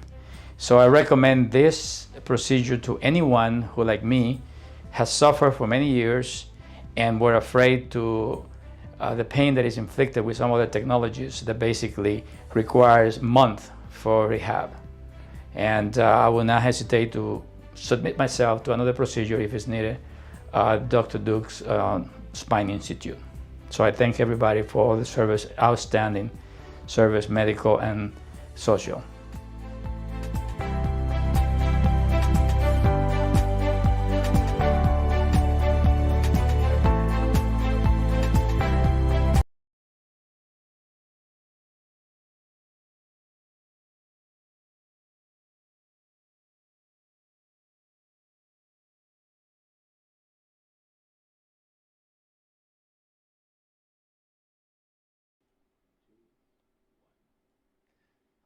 S9: So I recommend this procedure to anyone who, like me, has suffered for many years and were afraid to the pain that is inflicted with some other technologies that basically requires months for rehab. And I will not hesitate to submit myself to another procedure if it's needed, Dr. Deuk's Spine Institute. So I thank everybody for all the service, outstanding service, medical and social.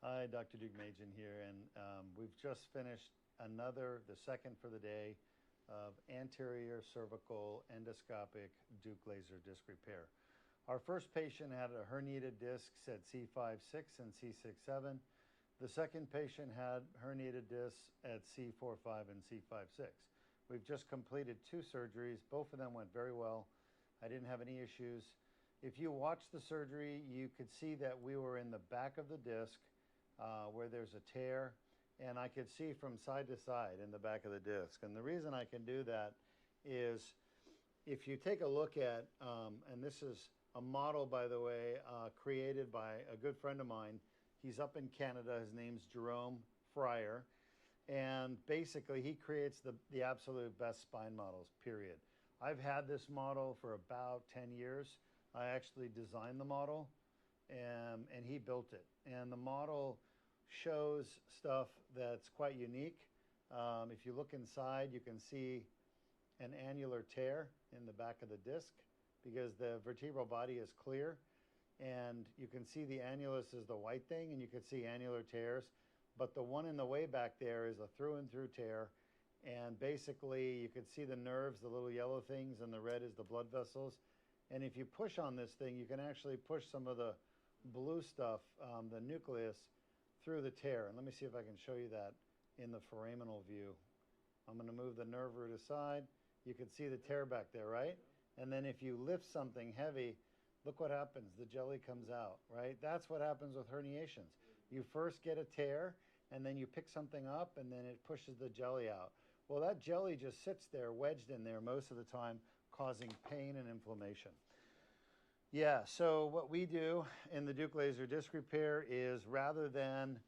S3: Hi, Dr. Deukmedjian here, and we've just finished the second for the day of anterior cervical endoscopic Deuk laser disc repair. Our first patient had a herniated discs at C5-6 and C6-7. The second patient had herniated discs at C4-5 and C5-6. We've just completed 2 surgeries. Both of them went very well. I didn't have any issues. If you watch the surgery, you could see that we were in the back of the disc where there's a tear, and I could see from side to side in the back of the disc. And the reason I can do that is if you take a look at, and this is a model, by the way, created by a good friend of mine. He's up in Canada. His name's Jerome Fryer. And basically, he creates the absolute best spine models, period. I've had this model for about 10 years. I actually designed the model, and he built it. And the model shows stuff that's quite unique. If you look inside, you can see an annular tear in the back of the disc because the vertebral body is clear, and you can see the annulus is the white thing, and you can see annular tears. But the one in the way back there is a through and through tear, and basically you can see the nerves, the little yellow things, and the red is the blood vessels. And if you push on this thing, you can actually push some of the blue stuff, the nucleus, through the tear. And let me see if I can show you that in the foraminal view. I'm going to move the nerve root aside. You can see the tear back there, right? And then if you lift something heavy, look what happens. The jelly comes out, right? That's what happens with herniations. You first get a tear, and then you pick something up, and then it pushes the jelly out. Well, that jelly just sits there, wedged in there most of the time, causing pain and inflammation. Yeah, so what we do in the Deuk laser disc repair is, rather than,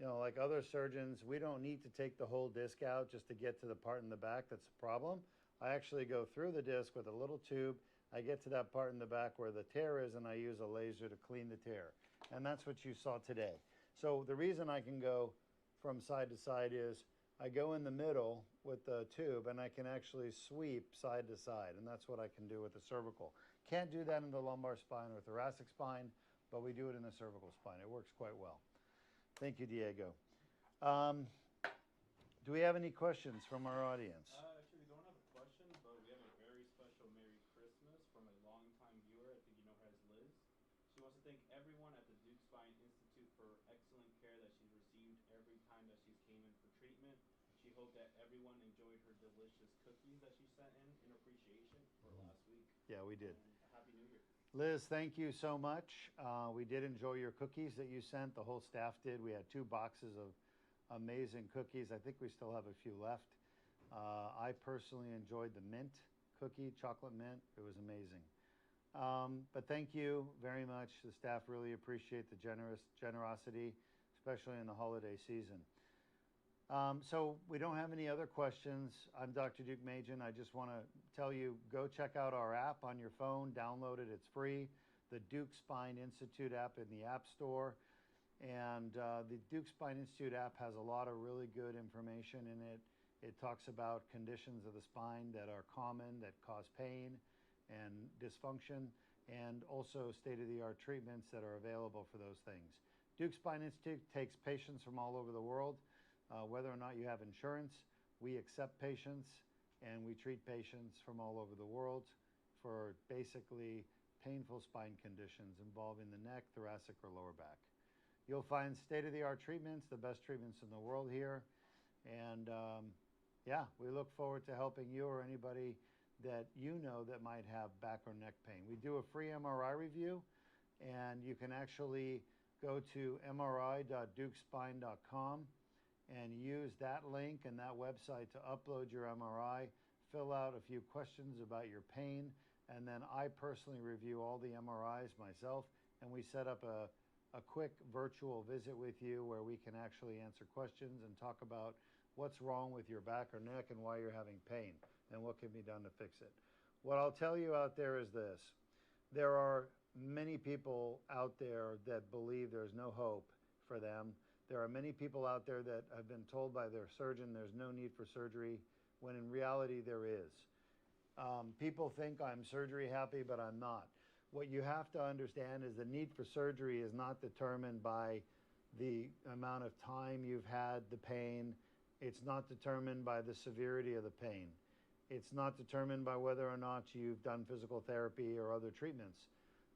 S3: like other surgeons, we don't need to take the whole disc out just to get to the part in the back that's a problem. I actually go through the disc with a little tube. I get to that part in the back where the tear is, and I use a laser to clean the tear. And that's what you saw today. So the reason I can go from side to side is I go in the middle with the tube, and I can actually sweep side to side, and that's what I can do with the cervical. Can't do that in the lumbar spine or thoracic spine, but we do it in the cervical spine. It works quite well. Thank you, Diego. Do we have any questions from our audience?
S1: Actually, we don't have a question, but wants to thank everyone at the Deuk Spine Institute for excellent care that she's received every time that she's came in for treatment. She hoped that everyone enjoyed her delicious cookies that she sent in appreciation for last week.
S3: Yeah, we did.
S1: And Happy New Year.
S3: Liz, thank you so much. We did enjoy your cookies that you sent. The whole staff did. We had 2 boxes of amazing cookies. I think we still have a few left. I personally enjoyed the mint cookie, chocolate mint. It was amazing. But thank you very much. The staff really appreciate the generosity, especially in the holiday season. So we don't have any other questions. I'm Dr. Deukmedjian. I just want to tell you, go check out our app on your phone. Download it. It's free. The Deuk Spine Institute app in the App Store. And the Deuk Spine Institute app has a lot of really good information in it. It talks about conditions of the spine that are common, that cause pain and dysfunction, and also state-of-the-art treatments that are available for those things. Deuk Spine Institute takes patients from all over the world. Whether or not you have insurance, we accept patients and we treat patients from all over the world for basically painful spine conditions involving the neck, thoracic, or lower back. You'll find state-of-the-art treatments, the best treatments in the world here. And yeah, we look forward to helping you or anybody that you know that might have back or neck pain. We do a free MRI review, and you can actually go to mri.deukspine.com and use that link and that website to upload your MRI, fill out a few questions about your pain, and then I personally review all the MRIs myself, and we set up a quick virtual visit with you where we can actually answer questions and talk about what's wrong with your back or neck and why you're having pain and what can be done to fix it. What I'll tell you out there is this. There are many people out there that believe there's no hope for them. There are many people out there that have been told by their surgeon there's no need for surgery, when in reality there is. People think I'm surgery happy, but I'm not. What you have to understand is the need for surgery is not determined by the amount of time you've had the pain. It's not determined by the severity of the pain. It's not determined by whether or not you've done physical therapy or other treatments.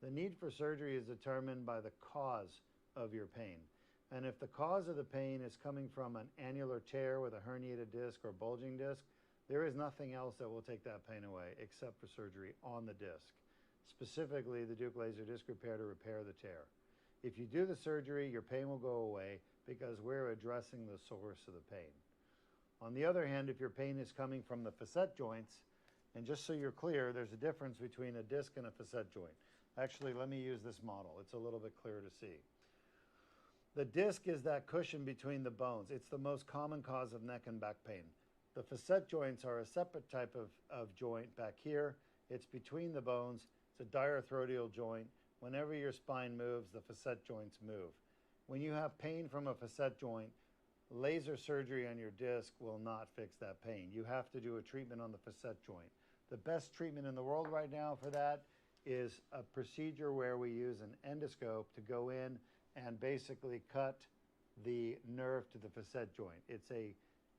S3: The need for surgery is determined by the cause of your pain. And if the cause of the pain is coming from an annular tear with a herniated disc or bulging disc, there is nothing else that will take that pain away except for surgery on the disc, specifically the Deuk laser disc repair to repair the tear. If you do the surgery, your pain will go away because we're addressing the source of the pain. On the other hand, if your pain is coming from the facet joints, and just so you're clear, there's a difference between a disc and a facet joint. Actually, let me use this model. It's a little bit clearer to see. The disc is that cushion between the bones. It's the most common cause of neck and back pain. The facet joints are a separate type of joint back here. It's between the bones. It's a diarthrodial joint. Whenever your spine moves, the facet joints move. When you have pain from a facet joint, laser surgery on your disc will not fix that pain. You have to do a treatment on the facet joint. The best treatment in the world right now for that is a procedure where we use an endoscope to go in and basically cut the nerve to the facet joint. It's a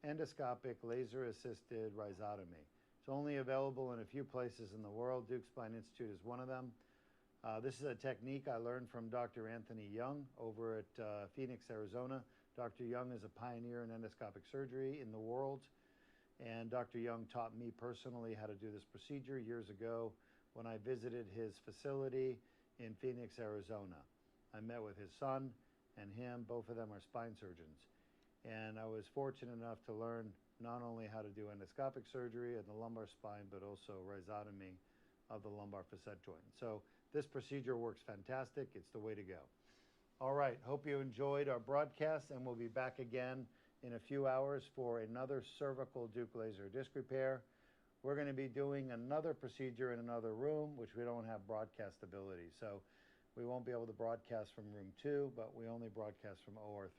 S3: endoscopic laser-assisted rhizotomy. It's only available in a few places in the world. Deuk Spine Institute is one of them. This is a technique I learned from Dr. Anthony Young over at Phoenix, Arizona. Dr. Young is a pioneer in endoscopic surgery in the world, and Dr. Young taught me personally how to do this procedure years ago when I visited his facility in Phoenix, Arizona. I met with his son and him. Both of them are spine surgeons. And I was fortunate enough to learn not only how to do endoscopic surgery of the lumbar spine, but also rhizotomy of the lumbar facet joint. So this procedure works fantastic. It's the way to go. All right, hope you enjoyed our broadcast, and we'll be back again in a few hours for another cervical Deuk laser disc repair. We're going to be doing another procedure in another room, which we don't have broadcast ability. So we won't be able to broadcast from room 2, but we only broadcast from OR3.